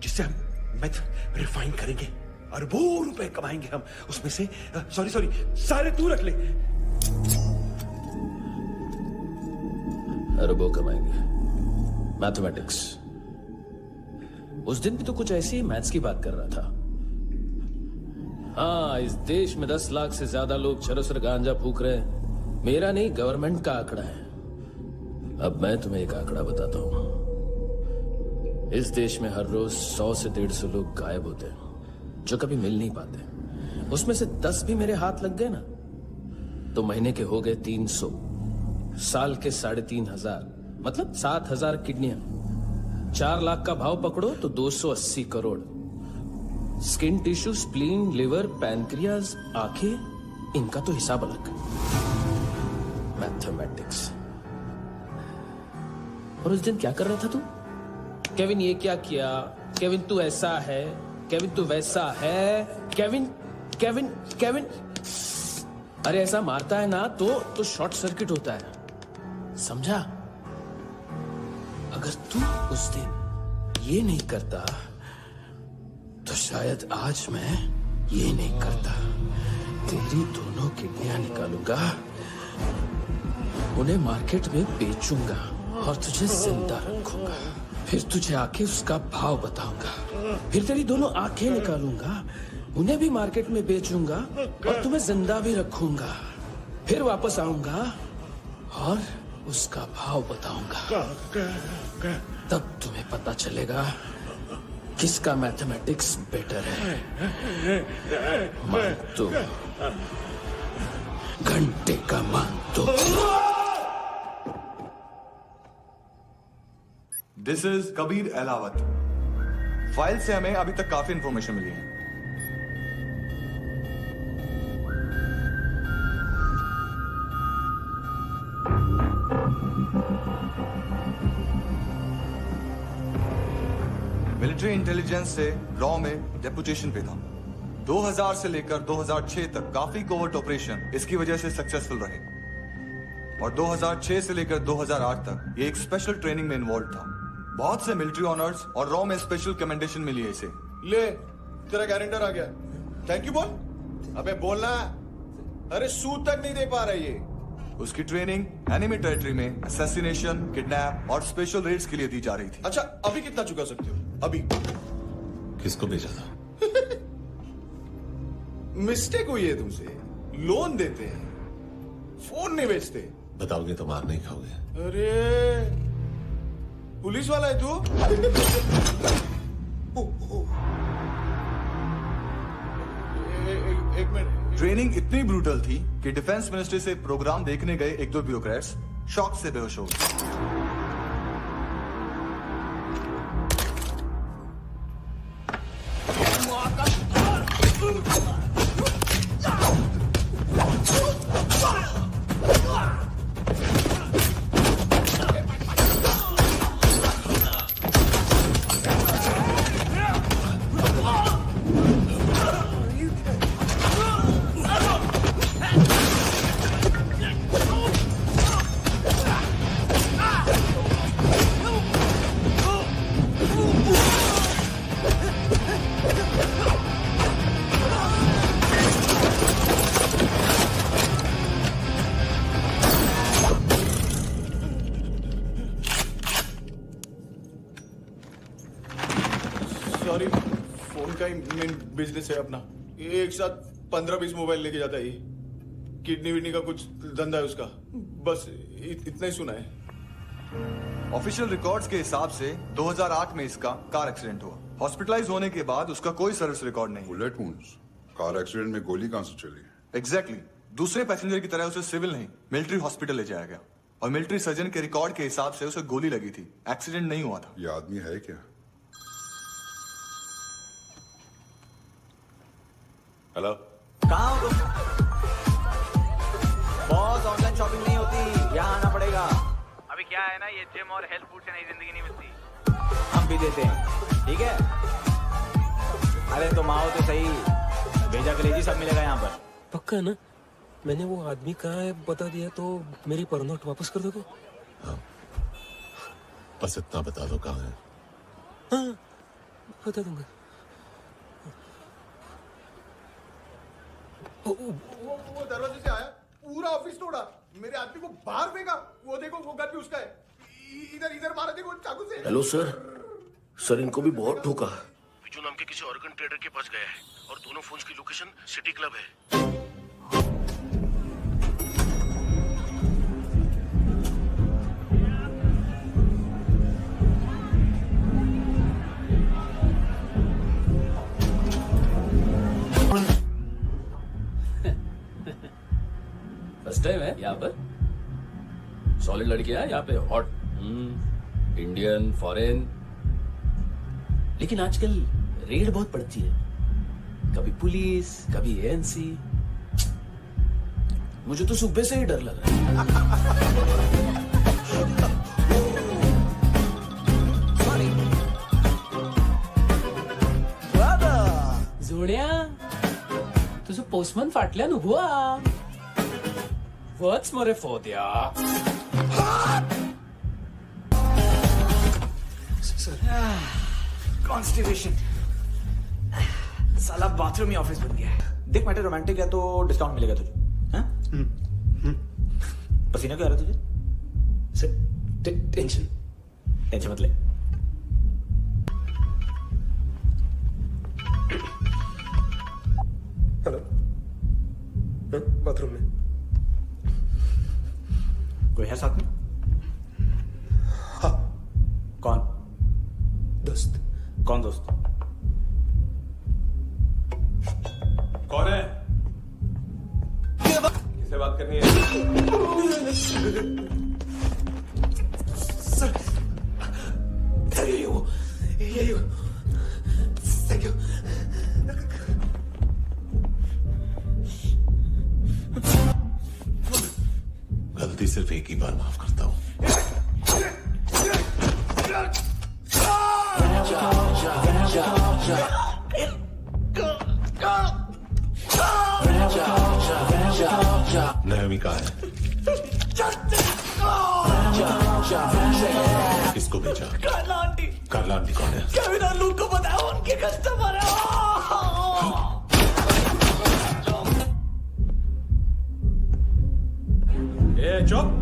जिससे हम मेथ रिफाइन करेंगे, अरबों रुपए कमाएंगे हम उसमें से। सॉरी सारे तू रख ले। अरबों कमाएंगे, मैथमेटिक्स। उस दिन भी तो कुछ ऐसी मैथ्स की बात कर रहा था। हाँ, इस देश में 10 लाख से ज्यादा लोग चरस और गांजा फूक रहे हैं। मेरा नहीं, गवर्नमेंट का आंकड़ा है। अब मैं तुम्हें एक आंकड़ा बताता हूं। इस देश में हर रोज 100 से 150 लोग गायब होते हैं, जो कभी मिल नहीं पाते। उसमें से 10 भी मेरे हाथ लग गए ना, तो महीने के हो गए 300, साल के 3500, मतलब 7000 किडनियां। 4 लाख का भाव पकड़ो तो 280 crore. Skin tissue, spleen, liver, pancreas, आंखें, इनका तो हिसाब अलग। मैथमेटिक्स। और उस दिन क्या कर रहा था तू? केविन ये क्या किया, केविन तू ऐसा है, केविन तू वैसा है, केविन केविन केविन। अरे ऐसा मारता है ना तो शॉर्ट सर्किट होता है, समझा? अगर तू उस दिन ये नहीं करता तो शायद आज मैं ये नहीं करता। तेरी दोनों किडनियां निकालूंगा, उन्हें मार्केट में बेचूंगा और तुझे जिंदा रखूंगा। फिर तुझे आके उसका भाव बताऊंगा। फिर तेरी दोनों आंखें निकालूंगा, उन्हें भी मार्केट में बेचूंगा और तुम्हें जिंदा भी रखूंगा। फिर वापस आऊंगा और उसका भाव बताऊंगा। तब तुम्हें पता चलेगा किसका मैथमेटिक्स बेटर है। मानतो, घंटे का मानतो। This is Kabir Ahlawat. File से हमें अभी तक काफी इंफॉर्मेशन मिली है। मिलिट्री इंटेलिजेंस से रॉ में डेपुटेशन पे था। 2000 से लेकर 2006 तक काफी कोवर्ट ऑपरेशन इसकी वजह से सक्सेसफुल रहे, और 2006 से लेकर 2008 तक ये एक स्पेशल ट्रेनिंग में इन्वॉल्व था। बहुत से मिलिट्री ऑनर्स और रॉ में स्पेशल कमेंडेशन मिली है इसे। ले, तेरा गारंटर आ गया। थैंक यू बोल। अबे बोलना। अरे सूद तक नहीं दे पा रहा ये। उसकी ट्रेनिंग एनिमी टेरिटरी में असैसिनेशन, किडनैप और स्पेशल रेड्स के लिए दी जा रही थी। अच्छा अभी कितना चुका सकते हो? अभी किसको भेजा था? मिस्टेक हुई है तुमसे। लोन देते हैं, फोन नहीं बेचते। बताओगे तो मार नहीं खाओगे। अरे पुलिस वाला है तू? एक मिनट। ट्रेनिंग इतनी ब्रूटल थी कि डिफेंस मिनिस्ट्री से प्रोग्राम देखने गए एक दो ब्यूरोक्रेट्स शॉक से बेहोश हो गए। सॉरी, फोन का ही मेन बिजनेस है अपना। एक साथ 15-20 मोबाइल लेके जाता है। किडनी विडनी का कुछ धंधा है उसका। बस इतना ही सुना है। ऑफिशियल रिकॉर्ड्स के हिसाब से 2008 में इसका कार एक्सीडेंट हुआ। हॉस्पिटलाइज होने के बाद उसका कोई सर्विस रिकॉर्ड नहीं। Bullet wounds. कार एक्सीडेंट में गोली कहां से चली? एग्जैक्टली। दूसरे पैसेंजर की तरह उसे सिविल नहीं, मिलिट्री हॉस्पिटल ले जाया गया और मिलिट्री सर्जन के रिकॉर्ड के हिसाब से उसे गोली लगी थी। एक्सीडेंट नहीं हुआ था। ये आदमी है क्या? हेलो, कहाँ हो तुम? बॉस, ऑनलाइन शॉपिंग नहीं होती, यहाँ आना पड़ेगा। अभी क्या है ना, ये जिम और हेल्थ फूड से नई जिंदगी नहीं मिलती। हम भी देते हैं, ठीक है? अरे तुम आओ तो सही, भेजा कलेजी सब मिलेगा यहाँ पर। पक्का ना? मैंने वो आदमी कहाँ है बता दिया तो मेरी पर नोट वापस कर दोगे? हाँ, बस इतना बता दो कहाँ है। हाँ, बता दूंगा। वो दरवाजे से आया, पूरा ऑफिस तोड़ा, मेरे आदमी को बाहर फेंका। वो देखो, वो गन भी उसका है। इधर मारा, देखो चाकू से। हेलो सर, सर इनको भी बहुत ठोका। बिजू नाम के किसी ऑर्गन ट्रेडर के पास गया है और दोनों फोन्स की लोकेशन सिटी क्लब है। फर्स्ट टाइम है यहाँ पर। सॉलिड लड़कियां हैं यहाँ पे, हॉट इंडियन फॉरेन। लेकिन आजकल रेड बहुत पड़ती है, कभी पुलिस कभी एएनसी। मुझे तो सुबह से ही डर लग रहा है। जोड्या, तुझं पोस्टमन फाटल्यान हुआ वच मरे फोद्या। कॉन्स्टिपेशन, साला बाथरूम ही ऑफिस बन गया है। देख मैटर रोमांटिक है तो डिस्काउंट मिलेगा तुझे। हाँ? पसीना क्यों आ रहा है तुझे? सर टेंशन मत ले। हेलो, बाथरूम में कोई है साथ में? हाँ। कौन? दोस्त। कौन दोस्त? कौन है? किससे बात करनी है? सर यही हो। Thank you. गलती सिर्फ एक ही बार माफ करता हूँ। नायोमी कहाँ है? किसको भेजा? कार्ला आंटी कौन है? केविन और लूक को बताया, उनके कस्टमर है। चुप।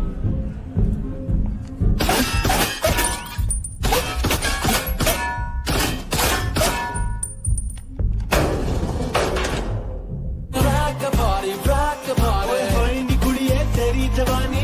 तेरी जवानी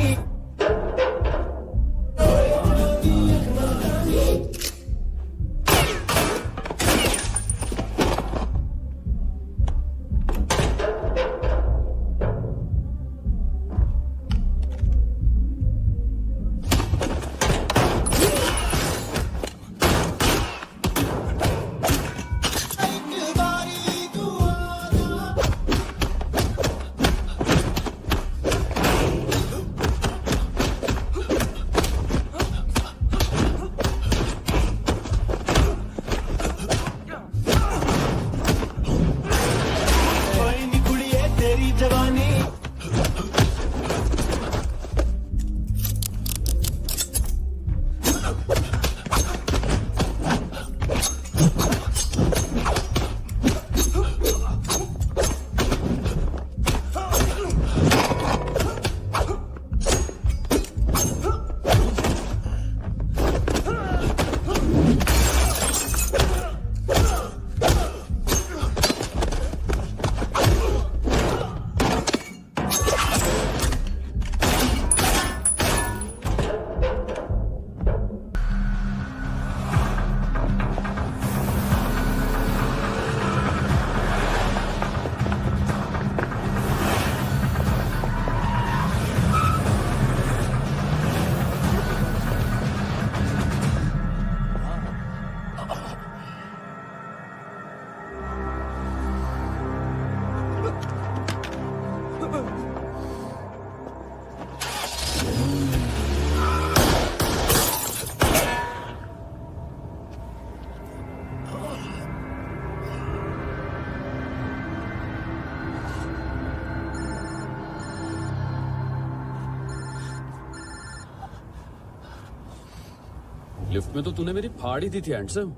लिफ्ट में तो तूने मेरी फाड़ ही दी थी हैंडसम।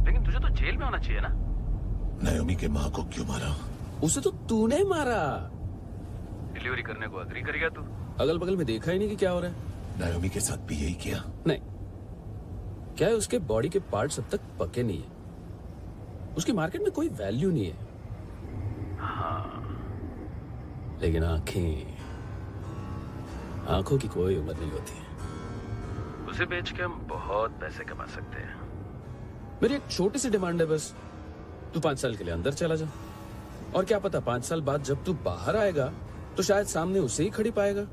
लेकिन तुझे तो जेल में होना चाहिए ना। नायोमी के माँ को क्यों मारा? उसे तो तूने मारा। डिलीवरी करने को अग्री कर गया तू। अगल बगल में देखा ही नहीं कि क्या हो रहा है। नायोमी के साथ भी यही किया? नहीं, क्या है उसके बॉडी के पार्ट्स अब तक पके नहीं है। उसकी मार्केट में कोई वैल्यू नहीं है। हाँ, लेकिन आंखों की कोई उम्र नहीं होती है। उसे बेच के हम बहुत पैसे कमा सकते हैं। मेरी एक छोटी सी डिमांड है बस, तू 5 साल के लिए अंदर चला जा, और क्या पता 5 साल बाद जब तू बाहर आएगा तो शायद सामने उसे ही खड़ी पाएगा।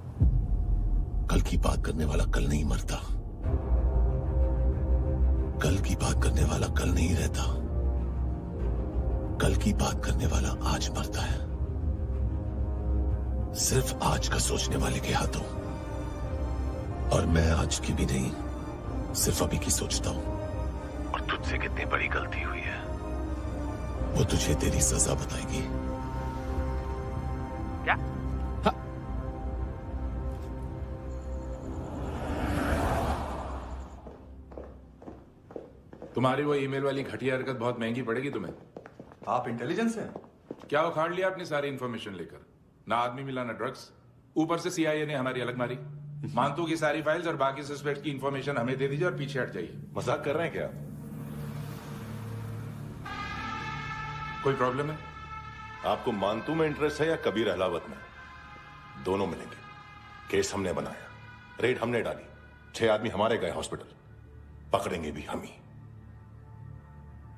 कल की बात करने वाला कल नहीं मरता, कल की बात करने वाला कल नहीं रहता, कल की बात करने वाला आज मरता है। सिर्फ आज का सोचने वाले के हाथों। और मैं आज की भी नहीं, सिर्फ अभी की सोचता हूं। और तुझसे कितनी बड़ी गलती हुई है वो तुझे तेरी सजा बताएगी। क्या? हाँ। तुम्हारी वो ईमेल वाली घटिया हरकत बहुत महंगी पड़ेगी तुम्हें। आप इंटेलिजेंस हैं? क्या उखाड़ लिया अपनी सारी इंफॉर्मेशन लेकर? ना आदमी मिला ना ड्रग्स, ऊपर से सीआईए ने हमारी अलग मारी। मानतू की सारी फाइल्स और बाकी सस्पेक्ट की इंफॉर्मेशन हमें दे दीजिए और पीछे हट जाइए। मजाक कर रहे हैं क्या? कोई प्रॉब्लम है? आपको मानतू में इंटरेस्ट है या कबीर अहलावत में? दोनों मिलेंगे। केस हमने बनाया, रेड हमने डाली, 6 आदमी हमारे गए हॉस्पिटल, पकड़ेंगे भी हम ही।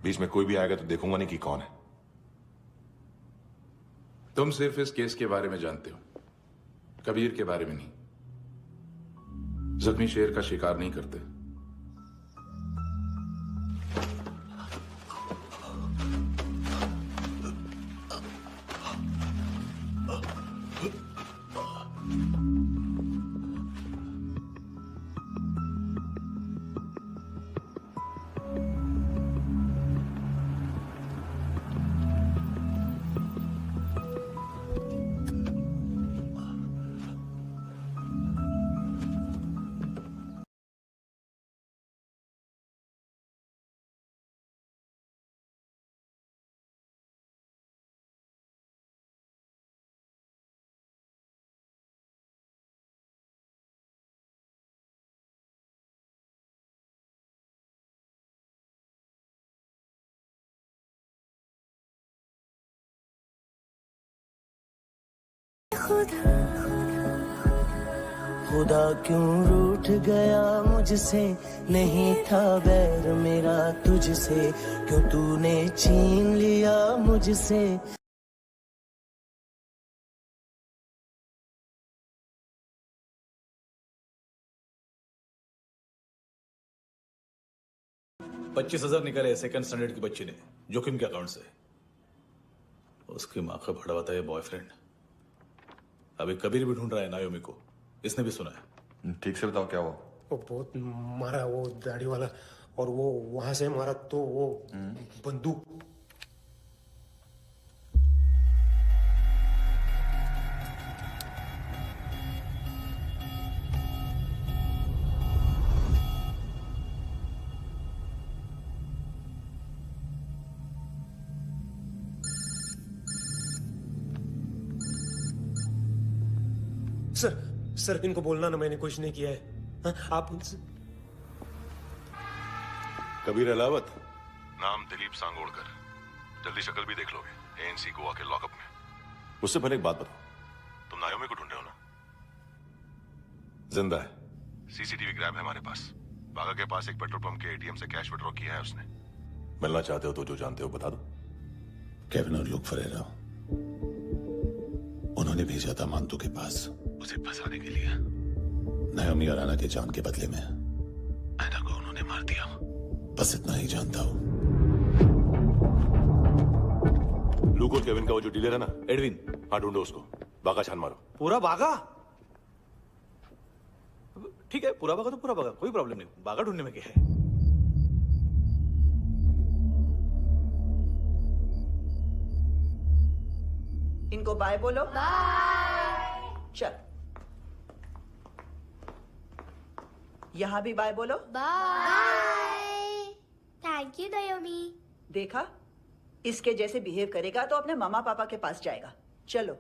बीच में कोई भी आएगा तो देखूंगा नहीं कि कौन है। तुम सिर्फ इस केस के बारे में जानते हो, कबीर के बारे में नहीं। जख्मी शेर का शिकार नहीं करते। खुदा क्यों रूठ गया मुझसे, नहीं था बैर मेरा तुझसे, क्यों तूने छीन लिया मुझसे। $25,000 निकाले सेकंड स्टैंडर्ड की बच्ची ने जोखिम के अकाउंट से। उसकी माँ का भड़ा हुआ था ये बॉयफ्रेंड। अभी कबीर भी ढूंढ रहा है नायोमी को, इसने भी सुना है। ठीक से बताओ क्या हुआ। वो बहुत मारा वो दाढ़ी वाला, और वो वहां से मारा तो वो बंदूक। सर इनको बोलना ना मैंने कुछ नहीं किया है। हाँ, आप कबीर अलावत, नाम दिलीप सांगोड़कर। जल्दी शक्ल भी देख लोगे एएनसी गोवा के लॉकअप में। उससे पहले एक बात बताओ, तुम नायोमी को ढूंढ रहे हो ना? जिंदा है, सीसीटीवी ग्रैब है हमारे पास। बागा के पास एक पेट्रोल पंप के एटीएम से कैश विड्रॉ किया है उसने। मिलना चाहते हो तो जो जानते हो बता दो। केविन और लुक फरेरा, उन्होंने भेजा था मांतू के पास उसे फंसाने के लिए। नायोमी और आना के जान के बदले में ऐना को उन्होंने मार दिया। बस इतना ही जानता हूं। लुक और केविन का वो जो डीलर है ना एडविन, हाँ ढूंढो उसको। बागा छान मारो। पूरा बागा? ठीक है, पूरा बागा तो पूरा बागा, कोई प्रॉब्लम नहीं। बागा ढूंढने में क्या है? इनको बाय बोलो। बाय। चल, यहां भी बाय बोलो। बाय। Thank you नायोमी। देखा, इसके जैसे बिहेव करेगा तो अपने मामा पापा के पास जाएगा। चलो।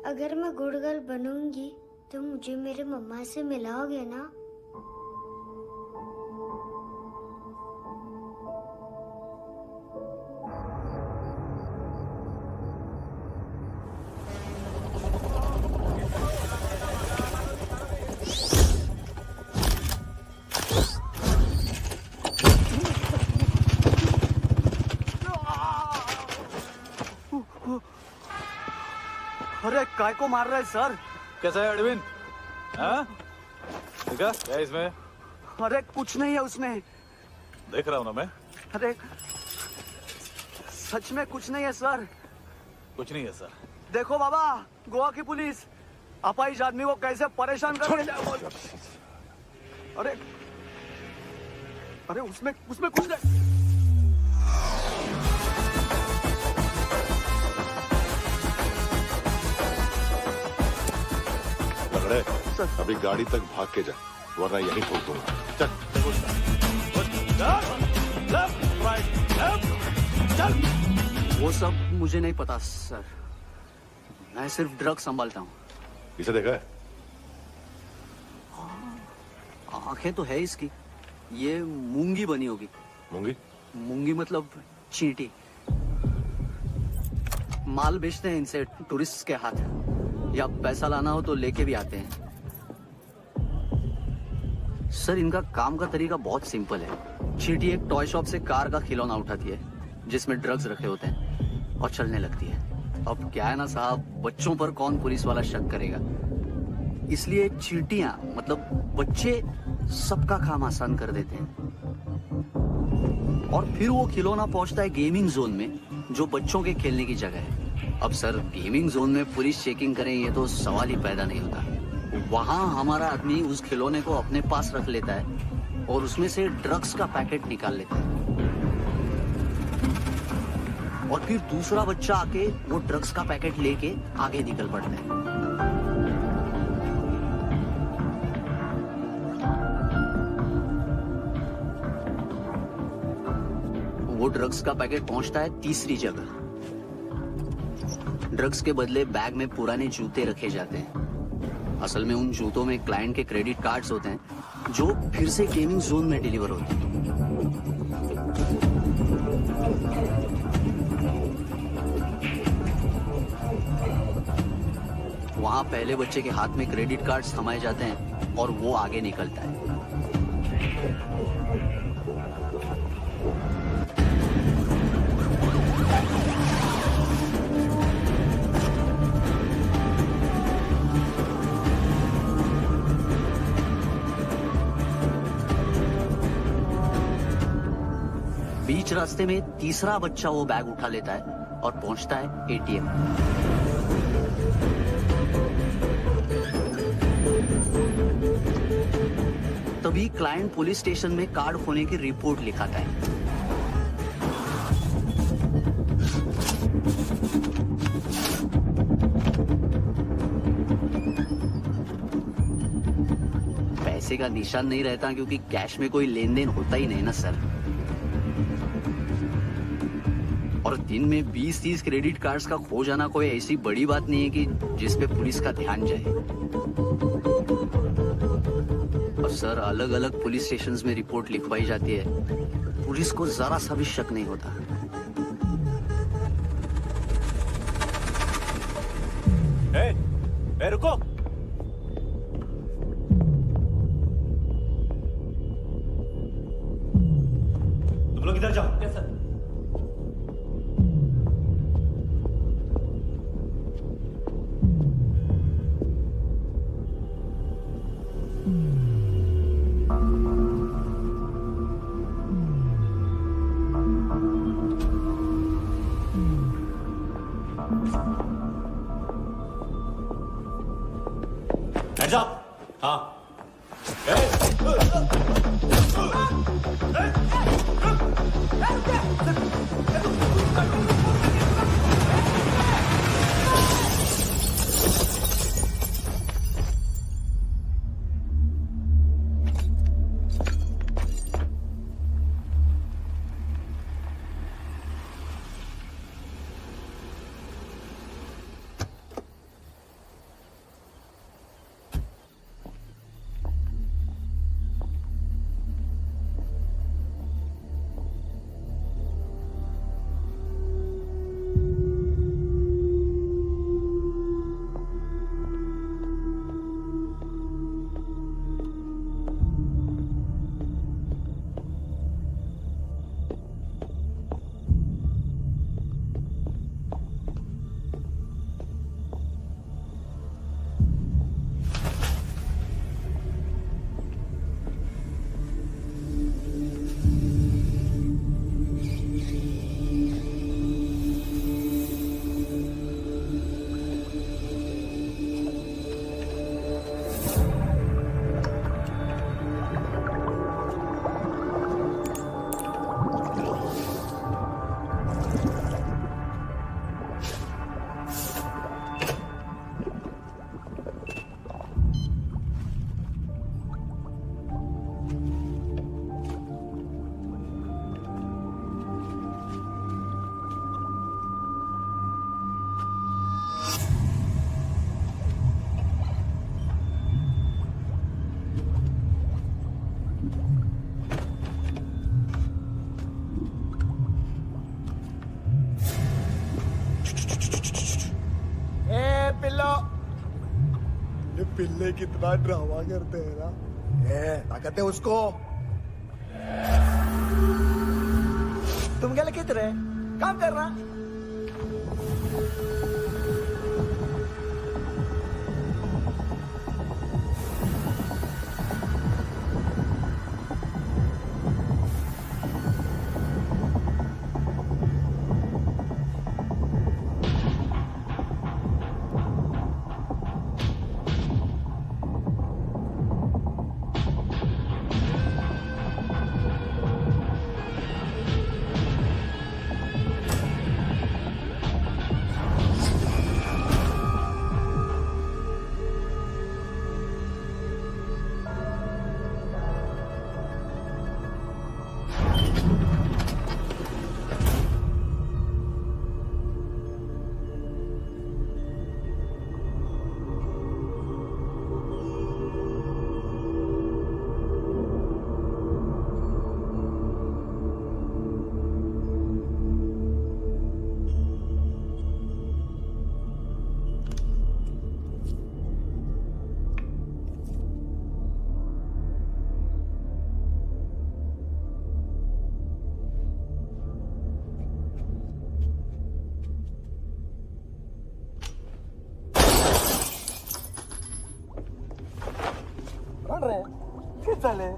अगर मैं गुड गर्ल बनूंगी तो मुझे मेरे मम्मा से मिलाओगे ना? अरे काय को मार रहा है सर? कैसा है एडविन? हाँ? देखा क्या है इसमें? अरे कुछ नहीं है उसमें। देख रहा हूं ना मैं। अरे सच में कुछ नहीं है सर। कुछ नहीं है सर। देखो बाबा, गोवा की पुलिस अपाहिज आदमी को कैसे परेशान कर रही है। अरे अरे उसमें कुछ नहीं। अभी गाड़ी तक भाग के जा, वरना यहीं ठोक दूंगा। चल। वो सब मुझे नहीं पता सर, मैं सिर्फ ड्रग संभालता हूँ। इसे देखा है? आंखें तो है इसकी, ये मूंगी बनी होगी। मूंगी? मूंगी मतलब चींटी। माल बेचते हैं इनसे टूरिस्ट के हाथ, या पैसा लाना हो तो लेके भी आते हैं। सर इनका काम का तरीका बहुत सिंपल है। चींटी एक टॉय शॉप से कार का खिलौना उठाती है जिसमें ड्रग्स रखे होते हैं और चलने लगती है। अब क्या है ना साहब, बच्चों पर कौन पुलिस वाला शक करेगा, इसलिए चींटियां मतलब बच्चे सबका काम आसान कर देते हैं। और फिर वो खिलौना पहुंचता है गेमिंग जोन में, जो बच्चों के खेलने की जगह है। अब सर गेमिंग जोन में पुलिस चेकिंग करें ये तो सवाल ही पैदा नहीं होता। वहां हमारा आदमी उस खिलौने को अपने पास रख लेता है और उसमें से ड्रग्स का पैकेट निकाल लेता है, और फिर दूसरा बच्चा आके वो ड्रग्स का पैकेट लेके आगे निकल पड़ता है। वो ड्रग्स का पैकेट पहुंचता है तीसरी जगह। ड्रग्स के बदले बैग में पुराने जूते रखे जाते हैं। असल में उन जूतों में क्लाइंट के क्रेडिट कार्ड्स होते हैं जो फिर से गेमिंग जोन में डिलीवर होती है। वहां पहले बच्चे के हाथ में क्रेडिट कार्ड्स थमाए जाते हैं और वो आगे निकलता है। बीच रास्ते में तीसरा बच्चा वो बैग उठा लेता है और पहुंचता है एटीएम। तभी क्लाइंट पुलिस स्टेशन में कार्ड खोने की रिपोर्ट लिखाता है। पैसे का निशान नहीं रहता क्योंकि कैश में कोई लेन देन होता ही नहीं ना सर। और दिन में 20-30 क्रेडिट कार्ड्स का खो जाना कोई ऐसी बड़ी बात नहीं है कि जिस पे पुलिस का ध्यान जाए। और सर अलग अलग पुलिस स्टेशंस में रिपोर्ट लिखवाई जाती है, पुलिस को जरा सा भी शक नहीं होता। रुको, तुम लोग इधर जाओ। Yes sir. Hands up! हाँ। पिल्ले कितना ड्रामा करते हैं ना। क्या कहते हैं उसको? तुम क्या लिख रहे? काम कर रहा। साले।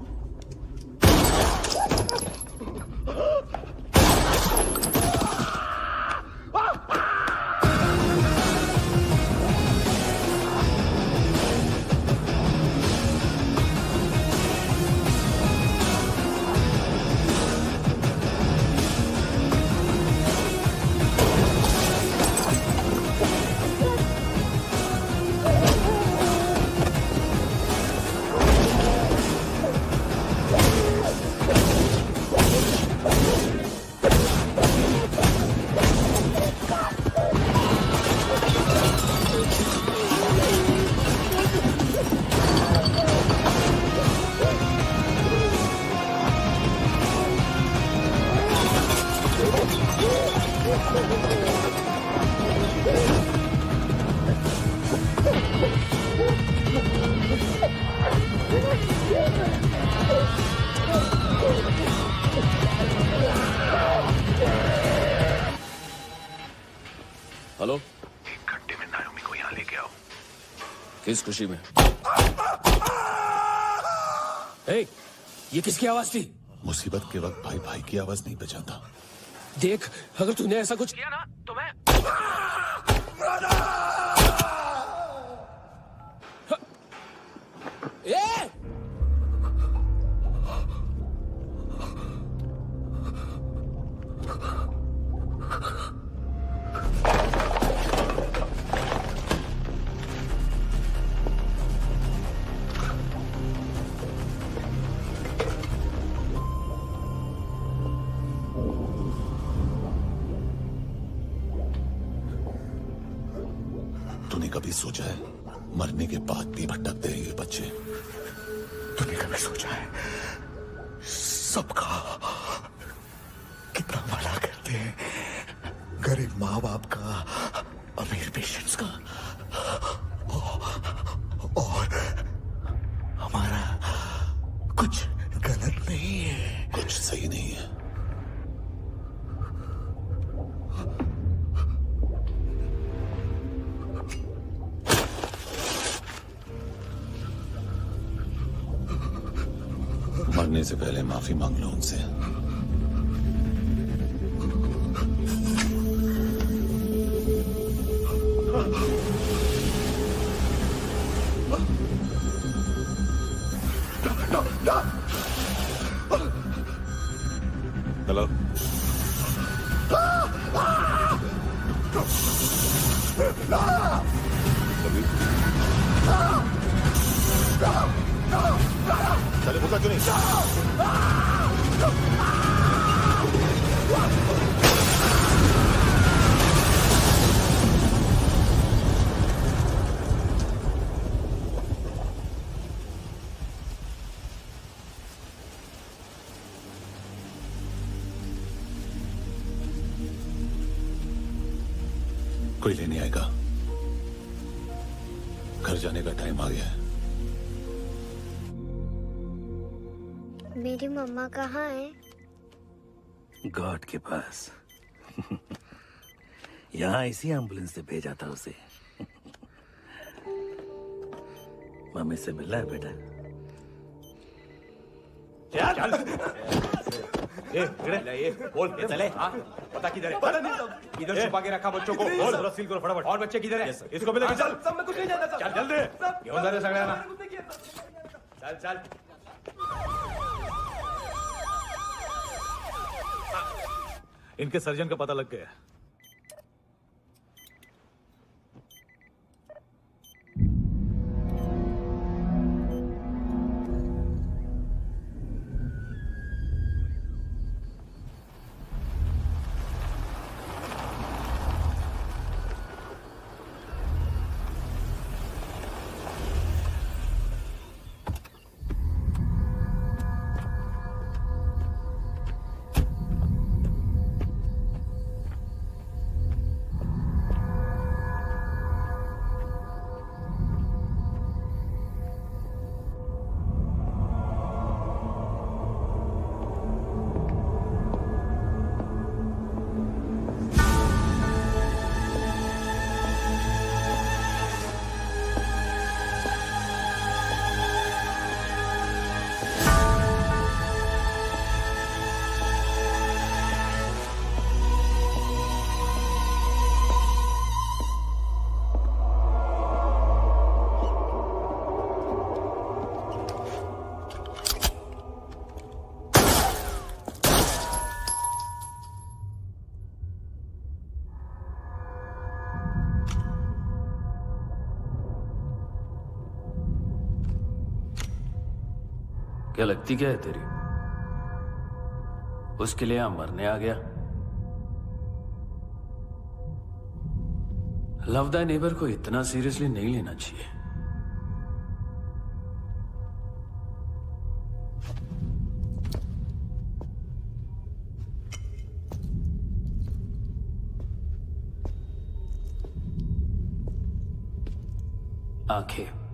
हेलो, 1 घंटे में नायोमी को यहाँ लेके आओ। किस खुशी में? ए, ये किसकी आवाज थी? मुसीबत के वक्त भाई भाई की आवाज नहीं बचाता। देख, अगर तूने ऐसा कुछ किया ना तो मैं ए! तूने कभी सोचा है मरने के बाद भी भटकते हैं ये बच्चे? तूने कभी सोचा है सबका कितना भला करते हैं? गरीब माँ बाप का, अमीर पेशेंट्स का, और हमारा कुछ गलत नहीं है, कुछ सही नहीं है। मरने से पहले माफी मांग लो उनसे। हेलो, चले भूखा क्यों नहीं? कोई लेने आएगा। घर जाने का टाइम आ गया है। मेरी मम्मा कहाँ है? गॉड के पास। यहाँ इसी एम्बुलेंस से भेजा था उसे। मम्मी से मिलना है बेटा। चल ये बोल ये चले। हाँ पता किधर है? पता नहीं, इधर छुपा के रखा बच्चों को। बोल सील करो फटाफट। और बच्चे किधर है? इसको मिले चल। सब मैं कुछ नहीं जानता। चल जल्दी घेऊन जा रे सगळ्यांना। चल चल। इनके सर्जन का पता लग गया। क्या लगती क्या है तेरी? उसके लिए यहां मरने आ गया? लव द नेबर को इतना सीरियसली नहीं लेना चाहिए। आंखें,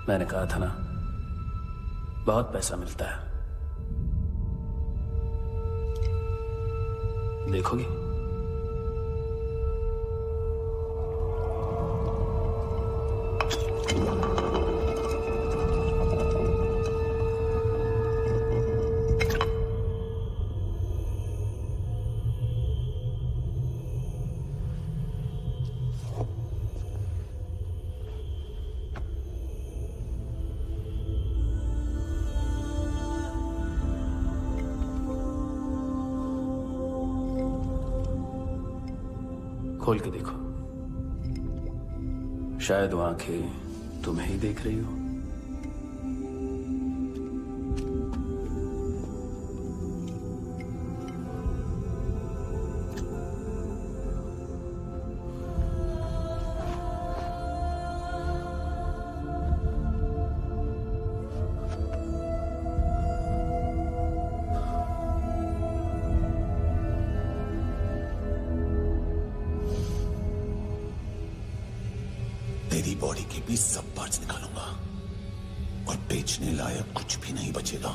मैंने कहा था ना, बहुत पैसा मिलता है। देखोगी? खोल के देखो, शायद वो आंखें तुम्हें ही देख रही हो। तेरी बॉडी के भी सब पार्ट्स निकालूंगा और बेचने लायक कुछ भी नहीं बचेगा।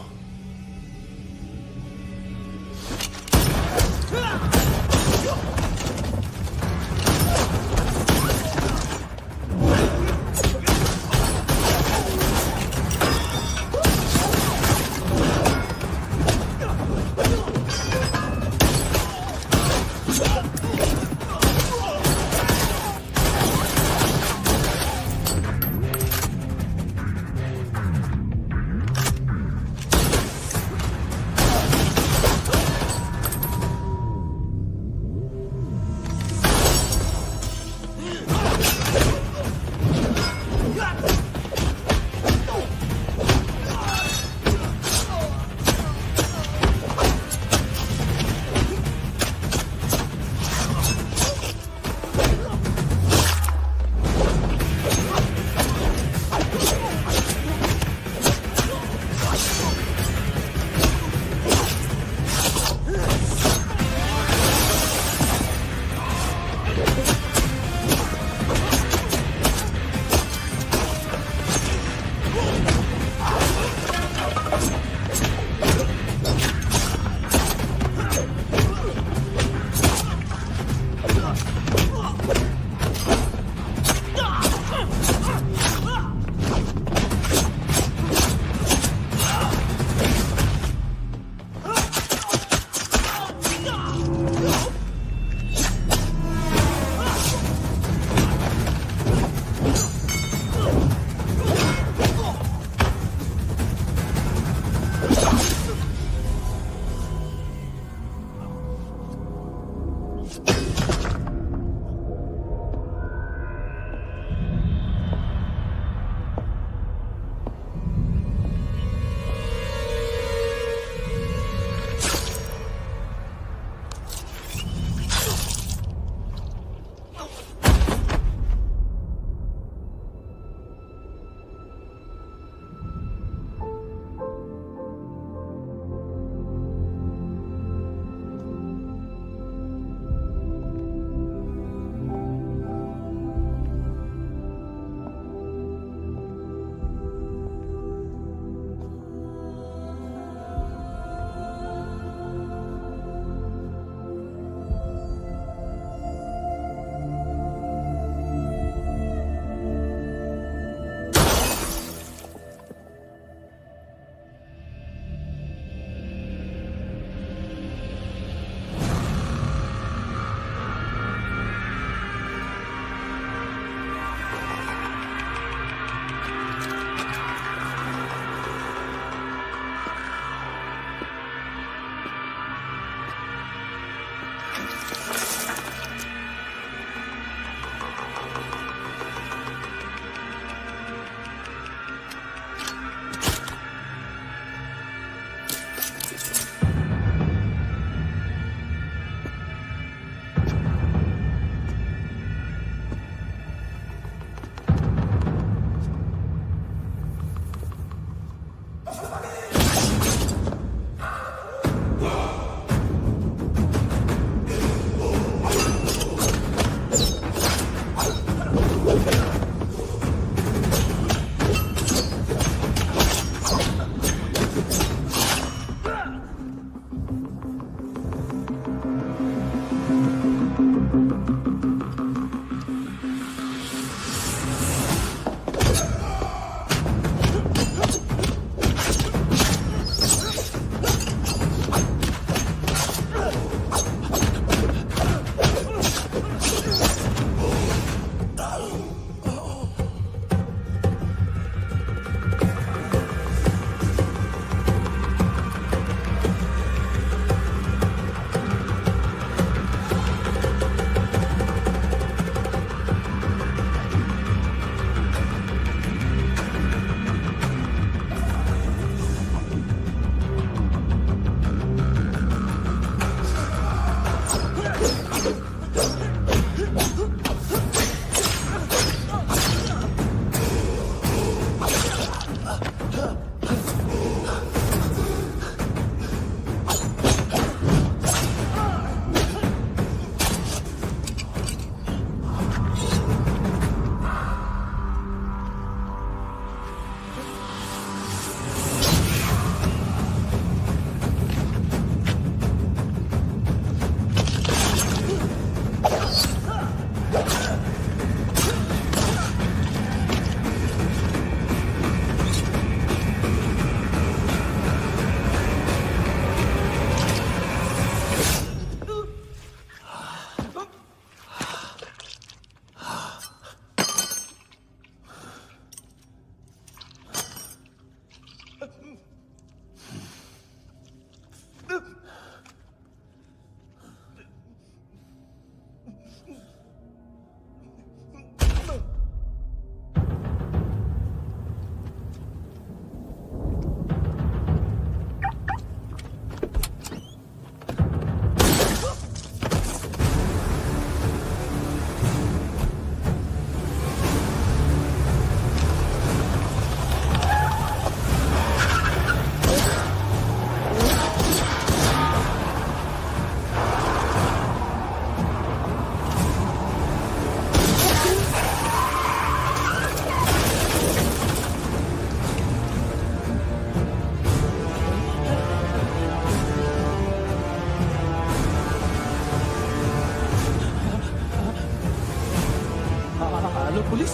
पुलिस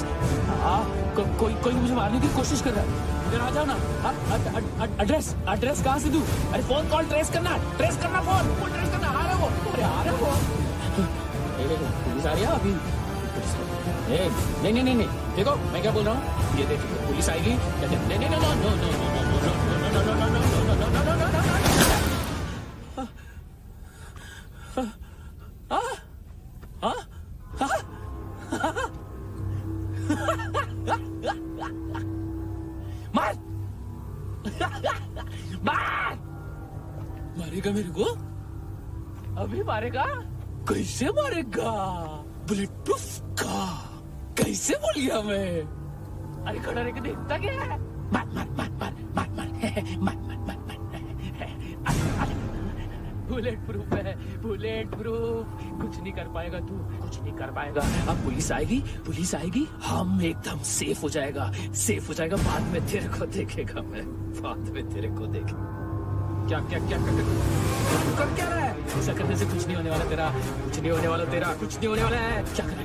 कोई कोई मुझे मारने की कोशिश कर रहा है। इधर आ जाओ ना। एड्रेस कहाँ से दूं? अरे फोन कॉल ट्रेस करना फोन ट्रेस करना। आ रहा वो, अरे आ रहा वो। पुलिस आ रही है अभी। नहीं देखो मैं क्या बोल रहा हूँ, ये देखो पुलिस आएगी। मार मारेगा मेरे को? अभी मारेगा? कैसे मारेगा? बुलेट प्रूफ का कैसे बोल गया मैं? अरे खड़ा रह के देखता क्या है? मार मार मार मार मार मार मार मार मार बुलेट प्रूफ है, बुलेट प्रूफ। कुछ नहीं कर पाएगा तू, कुछ नहीं कर पाएगा। अब पुलिस आएगी, हम एकदम सेफ हो जाएगा। बाद में तेरे को देखेगा मैं, बाद में तेरे को देखेगा। क्या क्या क्या कर क्या रहा है? ऐसा करने से कुछ नहीं होने वाला तेरा, कुछ नहीं होने वाला तेरा, कुछ नहीं होने वाला है। क्या कर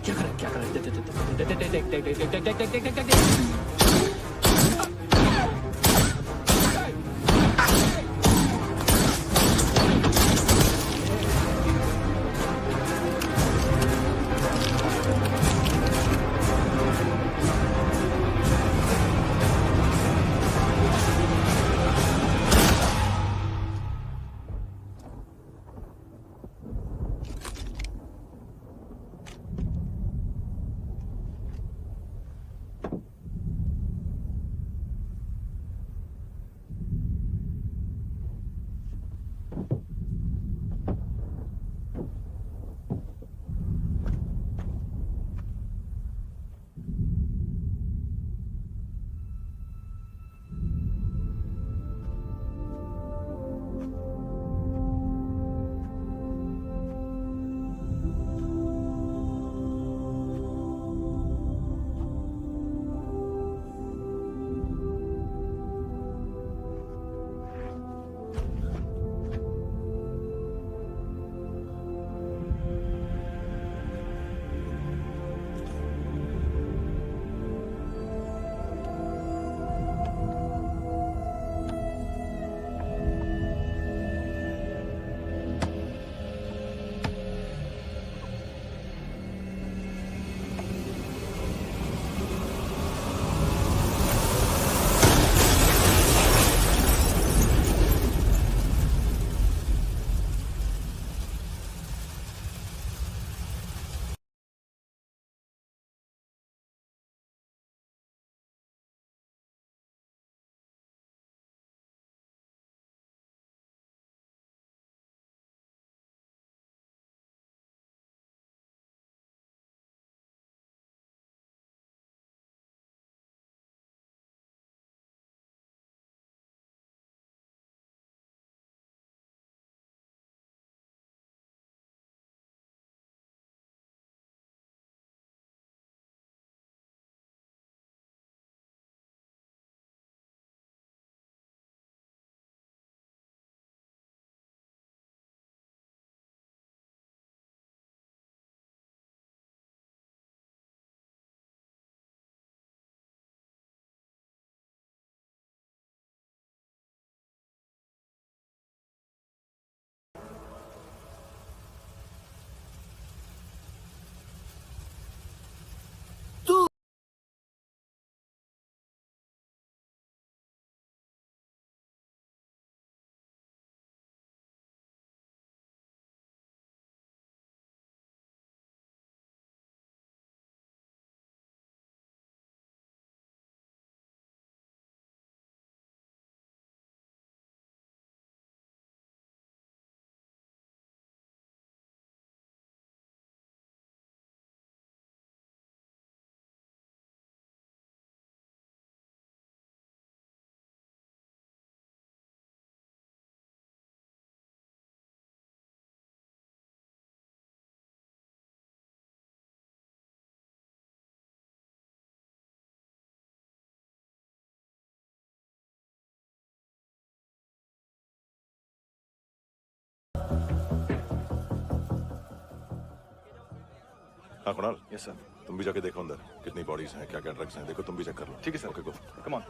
हाँ कुणाल, यस सर। तुम भी जाके देखो अंदर कितनी बॉडीज हैं, क्या क्या ड्रग्स हैं, देखो तुम भी चेक कर लो। ठीक है sir. Okay go. Come on.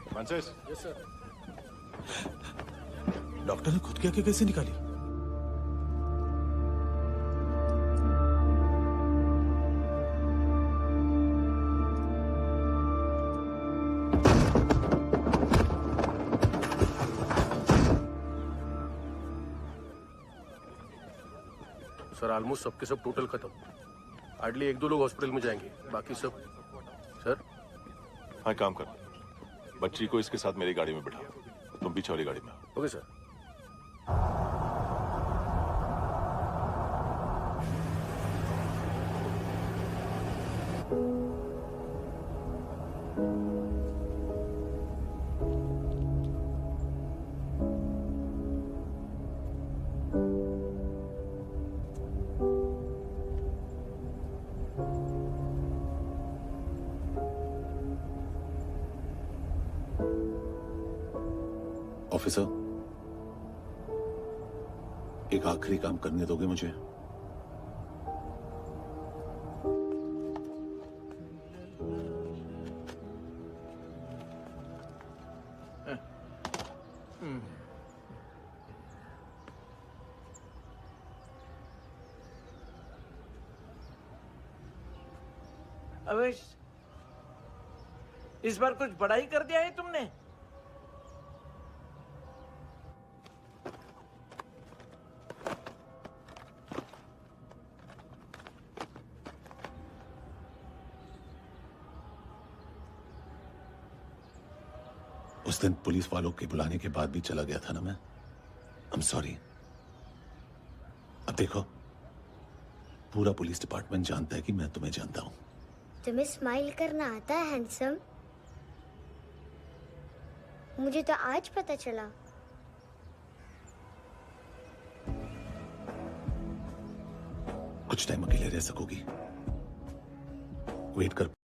Francis. Yes sir. Doctor ने खुद की आंखें कैसे निकाली? सर ऑलमोस्ट सबके सब टोटल खत्म। हार्डली 1-2 लोग हॉस्पिटल में जाएंगे, बाकी सब। सर हाँ काम कर, बच्ची को इसके साथ मेरी गाड़ी में बिठा, तुम पीछे वाली गाड़ी में। Okay sir. ऑफिसर, एक आखिरी काम करने दोगे मुझे? अवेश, इस बार कुछ बड़ा ही कर दिया है तुमने। उस दिन पुलिस वालों के बुलाने के बाद भी चला गया था ना मैं। I am sorry. अब देखो, पूरा पुलिस डिपार्टमेंट जानता है कि मैं तुम्हें जानता हूं। तुम्हें स्माइल करना आता है हैंडसम? मुझे तो आज पता चला। कुछ टाइम अकेले रह सकोगी? वेट कर।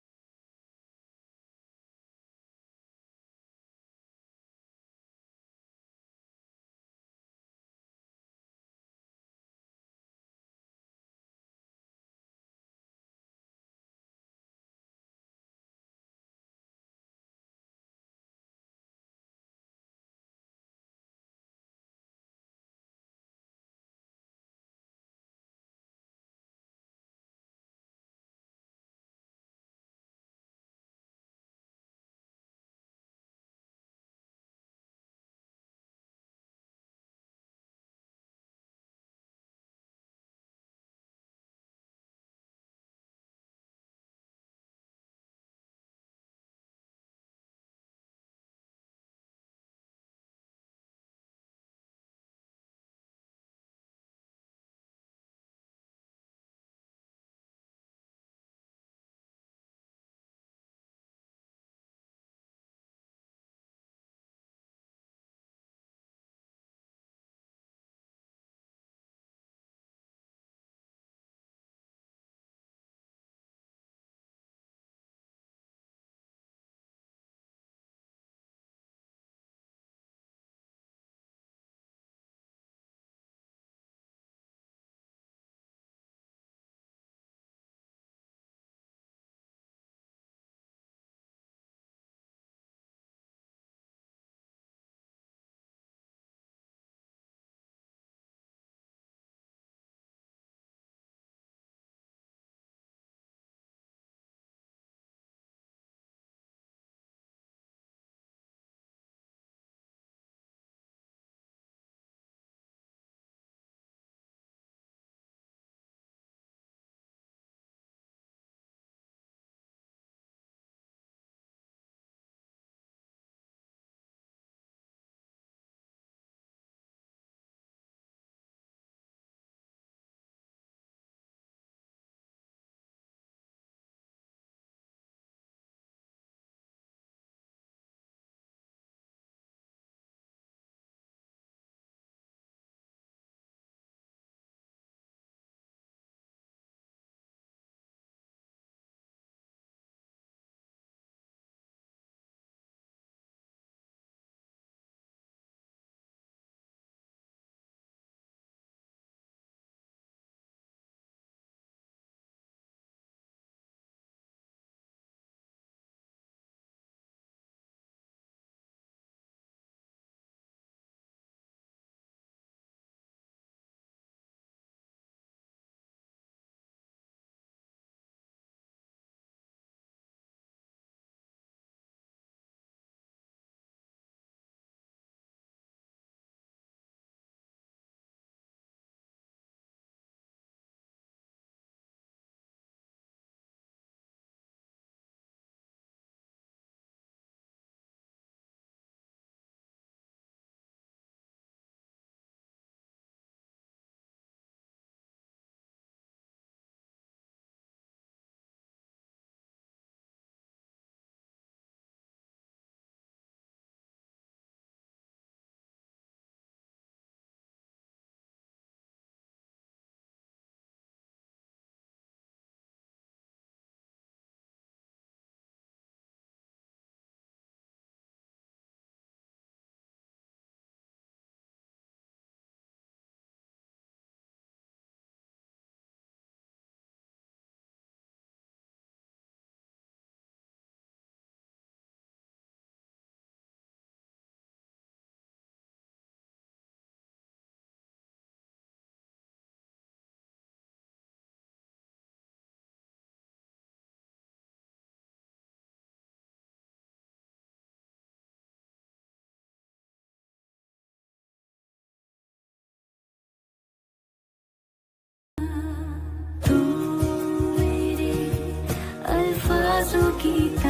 गीत